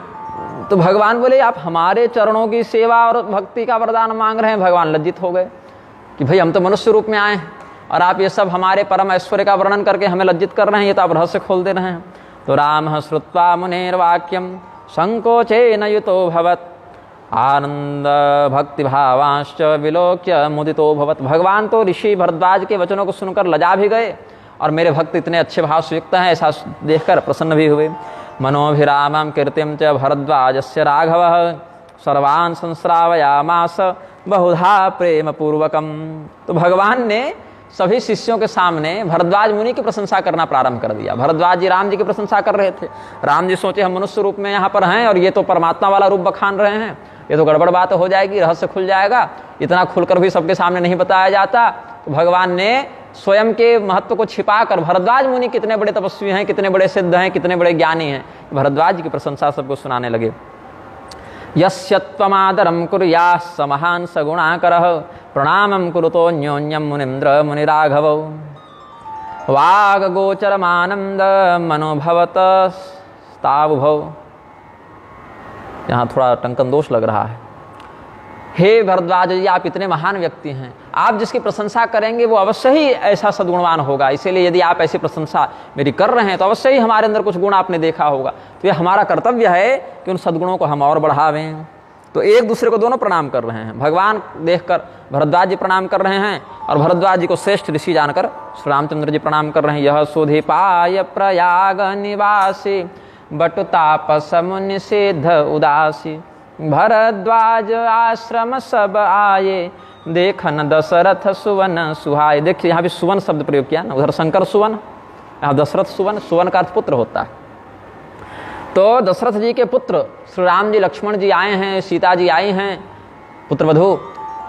तो भगवान बोले, आप हमारे चरणों की सेवा और भक्ति का वरदान मांग रहे हैं। भगवान लज्जित हो गए कि भाई हम तो मनुष्य रूप में आए हैं और आप ये सब हमारे परम ऐश्वर्य का वर्णन करके हमें लज्जित कर रहे हैं, ये तो आप रहस्य खोल दे रहे हैं। तो राम श्रुत्वा मुनेर्वाक्यम संकोचे न युतो भवत, आनंद भक्ति भावांश्च विलोक्य मुदितो भवत। भगवान तो ऋषि भरद्वाज के वचनों को सुनकर लजा भी गए और मेरे भक्त इतने अच्छे भाव से युक्त हैं ऐसा देखकर प्रसन्न भी हुए। मनोभिरामं कीर्तिं च भरद्वाजस्य राघवः, सर्वान् संश्रावयामास बहुधा प्रेम पूर्वकम। तो भगवान ने सभी शिष्यों के सामने भरद्वाज मुनि की प्रशंसा करना प्रारंभ कर दिया। भरद्वाज जी राम जी की प्रशंसा कर रहे थे। राम जी सोचे हम मनुष्य रूप में यहाँ पर हैं और ये तो परमात्मा वाला रूप बखान रहे हैं, ये तो गड़बड़ बात हो जाएगी, रहस्य खुल जाएगा। इतना खुलकर भी सबके सामने नहीं बताया जाता। तो भगवान ने स्वयं के महत्व को छिपाकर भरद्वाज मुनि कितने बड़े तपस्वी हैं, कितने बड़े सिद्ध हैं, कितने बड़े ज्ञानी हैं, भरद्वाज जी की प्रशंसा सबको सुनाने लगे। यस्य त्वमादरं कुर्याः स महान् सगुणाकरः, प्रणामं कुरुतो न्योन्यं मुनीन्द्र मुनिराघवौ। वागगोचरमानन्द मनोभवतस्तावुभौ। यहाँ थोड़ा टंकन दोष लग रहा है। हे भरद्वाज जी, आप इतने महान व्यक्ति हैं, आप जिसकी प्रशंसा करेंगे वो अवश्य ही ऐसा सद्गुणवान होगा। इसीलिए यदि आप ऐसी प्रशंसा मेरी कर रहे हैं तो अवश्य ही हमारे अंदर कुछ गुण आपने देखा होगा। तो ये हमारा कर्तव्य है कि उन सद्गुणों को हम और बढ़ावें। तो एक दूसरे को दोनों प्रणाम कर रहे हैं। भगवान देखकर भरद्वाज जी प्रणाम कर रहे हैं और भरद्वाज जी को श्रेष्ठ ऋषि जानकर श्री रामचंद्र जी प्रणाम कर रहे हैं। यह सुधिपाय प्रयाग निवासी, बटुतापस मुनि सिद्ध उदासी। भरद्वाज आश्रम सब आए, देखन दशरथ सुवन सुहाय। देखिए यहाँ भी सुवन शब्द प्रयोग किया ना, उधर शंकर सुवन, यहाँ दशरथ सुवन। सुवन का अर्थ पुत्र होता है। तो दशरथ जी के पुत्र श्री राम जी, लक्ष्मण जी आए हैं, सीता जी आई हैं, पुत्रवधू,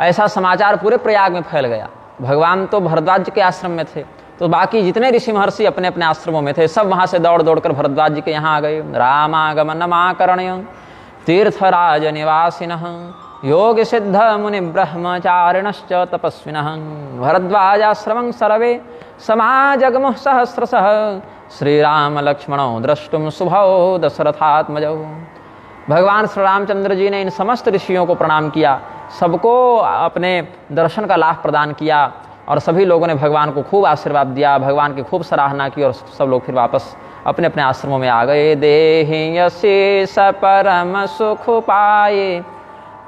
ऐसा समाचार पूरे प्रयाग में फैल गया। भगवान तो भरद्वाज जी के आश्रम में थे, तो बाकी जितने ऋषि महर्षि अपने अपने आश्रमों में थे सब वहां से दौड़ दौड़ कर भरद्वाज जी के यहाँ आ गए। रामागमनमाकर्ण्य तीर्थराज निवासिनः, योग सिद्ध मुनि ब्रह्मचारिणश्च तपस्विनः। भरद्वाजाश्रमं सर्वे समाजगमुः सहस्रशः, श्रीराम लक्ष्मणौ द्रष्टुम शुभौ दशरथात्मजौ। भगवान श्री रामचंद्र जी ने इन समस्त ऋषियों को प्रणाम किया, सबको अपने दर्शन का लाभ प्रदान किया और सभी लोगों ने भगवान को खूब आशीर्वाद दिया, भगवान की खूब सराहना की और सब लोग फिर वापस अपने अपने आश्रमों में आ गए। देहि यशेष परम सुख पाए,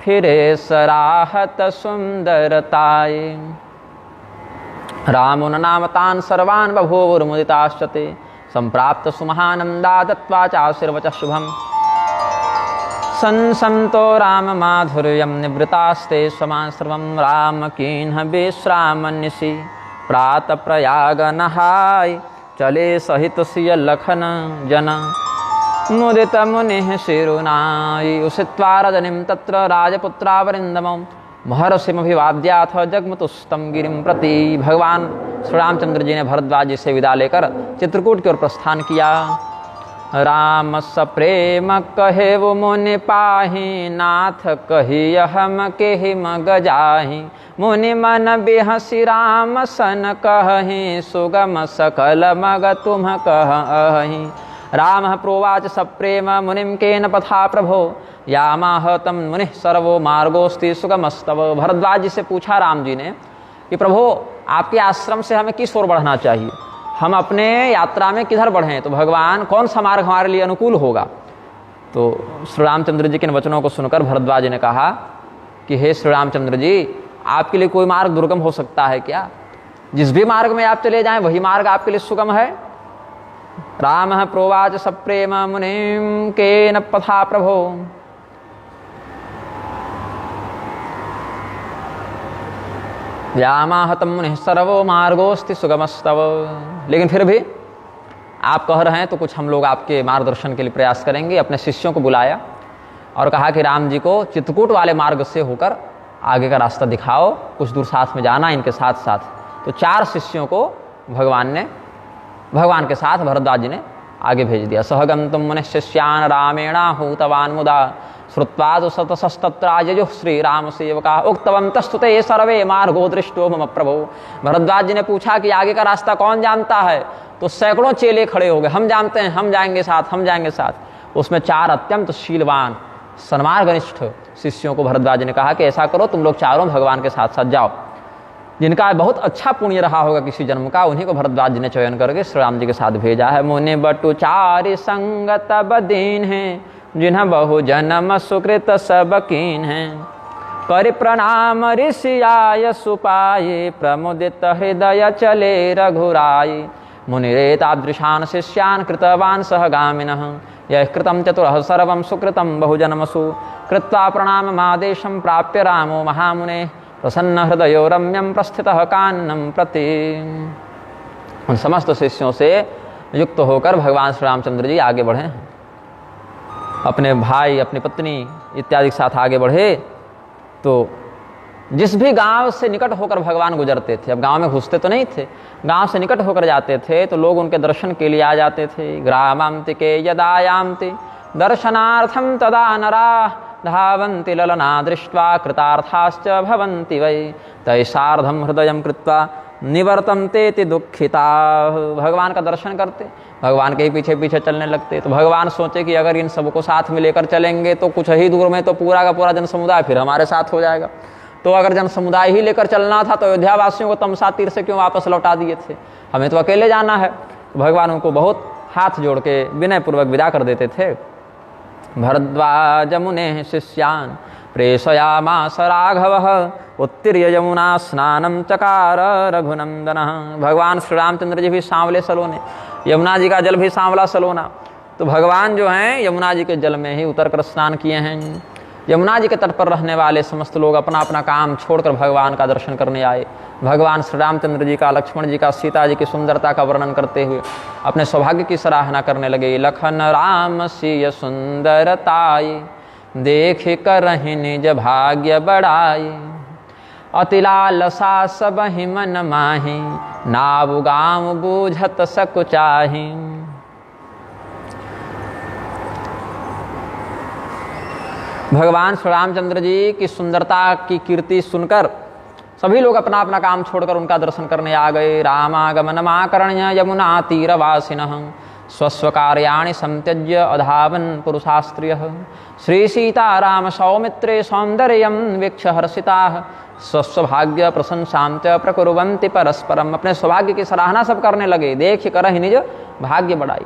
फिरे सराहत सुंदरताए। रामुन नाम तान सर्वान् बभूवुर्मुदिताश्चते, संप्राप्त सुमहानंदा दत्वा चाशीर्वच शुभम। संसंतो राम माधुर्यम निवृतास्ते स्वमाश्रमं, राम कीन्ह विश्रामन्यसि। प्रात प्रयाग नहाय चले सहित सिय लखन जना मुदित मुनि शिरुनाई उषित्वा रजनीं तत्र राजपुत्रावरिंदमं महर्षिमभिवाद्याथ जगमतुस्तम गिरिं प्रति। भगवान श्री रामचंद्र जी ने भरद्वाज जी से विदा लेकर चित्रकूट की ओर प्रस्थान किया। राम सप्रेम कहे वो मुनि पाहि, नाथ कही हम केहि मग जाहि। मुनि मन बेहसी राम सन कहि, सुगम सकल मग तुम कहि। राम प्रोवाच सप्रेम मुनिम केन पथा प्रभो, यामाह तम मुनि सर्वो मार्गोस्ति सुगमस्तव। भरद्वाज जी से पूछा राम जी ने कि प्रभो आपके आश्रम से हमें किस ओर बढ़ना चाहिए, हम अपने यात्रा में किधर बढ़ें, तो भगवान कौन सा मार्ग हमारे लिए अनुकूल होगा। तो श्री रामचंद्र जी के इन वचनों को सुनकर भरद्वाज ने कहा कि हे श्री रामचंद्र जी, आपके लिए कोई मार्ग दुर्गम हो सकता है क्या? जिस भी मार्ग में आप चले जाएं वही मार्ग आपके लिए सुगम है। राम प्रोवाच सप्रेम मुनिम केन पथा प्रभो, व्यामाहतम मुनि सर्वो मार्गोस्ति सुगमस्तव। लेकिन फिर भी आप कह रहे हैं तो कुछ हम लोग आपके मार्गदर्शन के लिए प्रयास करेंगे। अपने शिष्यों को बुलाया और कहा कि राम जी को चित्रकूट वाले मार्ग से होकर आगे का रास्ता दिखाओ, कुछ दूर साथ में जाना इनके साथ साथ। तो 4 शिष्यों को भगवान के साथ भरद्वाज जी ने आगे भेज दिया। सहगंतुम मुनि शिष्यान रामेणाहूतवान मुदा, श्रुत्वा तो सतसस्तत्राजयो श्री राम सेवका, उक्तवन्तस्तुते सर्वे मार्गो दृष्टो मम प्रभो। भरद्वाज जी ने पूछा कि आगे का रास्ता कौन जानता है, तो सैकड़ों चेले खड़े हो गए, हम जानते हैं, हम जाएंगे साथ, हम जाएंगे साथ। उसमें 4 अत्यंत शीलवान सन्मार्गनिष्ठ शिष्यों को भरद्वाज जी ने कहा कि ऐसा करो, तुम लोग चारों भगवान के साथ साथ जाओ। जिनका बहुत अच्छा पुण्य रहा होगा किसी जन्म का, उन्हीं को भरद्वाज जी ने चयन करके श्री राम जी के साथ भेजा है। मुनि बटु 4 संगत बदीन है, जिन्ह बहु जन्म सुकृत सब कीन है। कर प्रणाम ऋषि आय सुपाये, प्रमुदित हृदय चले रघुराई। मुनिरेतादृशान शिष्यान कृतवान सहगामिनः, यः कृतं चतुरः सर्वं सुकृतं बहुजन्मसु। कृत्वा प्रणाममादेशं प्राप्य रामो महामुने, प्रसन्न हृदयो रम्यं प्रस्थितः काननं प्रति। उन समस्त शिष्यों से युक्त होकर भगवान श्री रामचंद्र जी आगे बढ़े, अपने भाई अपनी पत्नी इत्यादि के साथ आगे बढ़े। तो जिस भी गांव से निकट होकर भगवान गुजरते थे, अब गांव में घुसते तो नहीं थे, गांव से निकट होकर जाते थे तो लोग उनके दर्शन के लिए आ जाते थे। ग्रामांति के यदा यान्ति दर्शनार्थं तदा नरा, धावन्ति ललना दृष्ट्वा कृतार्थाश्च भवन्ति वै। तैसार्धं हृदयं कृत्वा निवर्तन्ते ते दुःखिता। भगवान का दर्शन करते, भगवान के ही पीछे पीछे चलने लगते। तो भगवान सोचे कि अगर इन सबको साथ में लेकर चलेंगे तो कुछ ही दूर में तो पूरा का पूरा जन समुदाय फिर हमारे साथ हो जाएगा। तो अगर जन समुदाय ही लेकर चलना था तो अयोध्या वासियों को तमसा तीर से क्यों वापस लौटा दिए थे, हमें तो अकेले जाना है। तो भगवान उनको बहुत हाथ जोड़ के विनयपूर्वक विदा कर देते थे। भरद्वाज मुने शिष्यान प्रेषयामास राघवः, उत्तीर्य यमुना स्नानं चकार रघुनंदनः। भगवान श्री रामचंद्र जी भी सांवले सलोने, यमुना जी का जल भी सांवला सलोना। तो भगवान जो हैं यमुना जी के जल में ही उतर कर स्नान किए हैं। यमुना जी के तट पर रहने वाले समस्त लोग अपना अपना काम छोड़कर भगवान का दर्शन करने आए। भगवान श्री रामचंद्र जी का, लक्ष्मण जी का, सीता जी की सुंदरता का वर्णन करते हुए अपने सौभाग्य की सराहना करने लगे। लखन राम सिय सुंदरताई, देख कर निज भाग्य बढ़ाई। अति लालसा सब ही मन माही, नाव गाँव बूझत सकुचाही। भगवान श्री रामचंद्र जी की सुंदरता की कीर्ति सुनकर सभी लोग अपना अपना काम छोड़कर उनका दर्शन करने आ गए। रामागमनमाकर्ण्य यमुना तीरवासिनः, स्वस्वकार्याणि संत्यज्य अधावन् पुरुषास्त्रियः। श्री सीता राम सौमित्रे सौंदर्यं वीक्ष्य हर्षिताः, स्वस्वभाग्य प्रशंसां च प्रकुर्वन्ति परस्परम। अपने सौभाग्य की सराहना सब करने लगे, देख कर ही निज भाग्य बढ़ाई।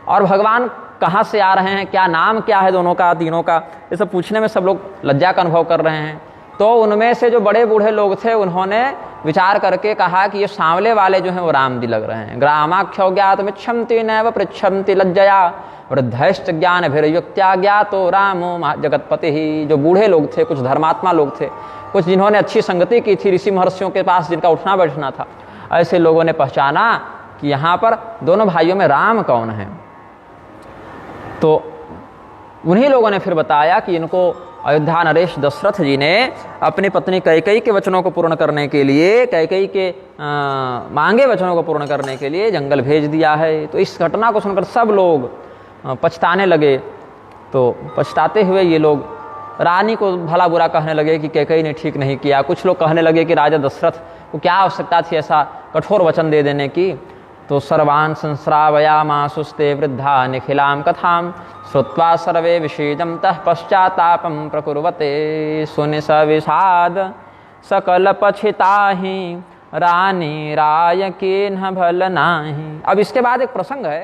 और भगवान कहाँ से आ रहे हैं, क्या नाम क्या है दोनों का, तीनों का, ये सब पूछने में सब लोग लज्जा का अनुभव कर रहे हैं। तो उनमें से जो बड़े बूढ़े लोग थे उन्होंने विचार करके कहा कि ये सांवले वाले जो हैं वो राम जी लग रहे हैं। ग्रामाख्यो ज्ञातमिच्छन्ति नैव पृच्छन्ति लज्जया, वृद्धश्च ज्ञान भिर्युक्त्या ज्ञातो रामो जगतपति ही। जो बूढ़े लोग थे, कुछ धर्मात्मा लोग थे, कुछ जिन्होंने अच्छी संगति की थी ऋषि महर्षियों के पास, जिनका उठना बैठना था, ऐसे लोगों ने पहचाना कि यहाँ पर दोनों भाइयों में राम कौन है। तो उन्हीं लोगों ने फिर बताया कि इनको अयोध्या नरेश दशरथ जी ने अपनी पत्नी कैकेयी के वचनों को पूर्ण करने के लिए, कैकेयी के मांगे वचनों को पूर्ण करने के लिए जंगल भेज दिया है। तो इस घटना को सुनकर सब लोग पछताने लगे। तो पछताते हुए ये लोग रानी को भला बुरा कहने लगे कि कैकेयी ने ठीक नहीं किया। कुछ लोग कहने लगे कि राजा दशरथ को क्या आवश्यकता थी ऐसा कठोर वचन दे देने की। तो सर्वान् संस्रावयामासुस्ते वृद्धा निखिलां कथां श्रुत्वा सर्वे विषीदन्तः पश्चात्तापं प्रकुर्वते। सुनि सविषाद सकल पछिताहि रानी राय के न भल नाही। अब इसके बाद एक प्रसंग है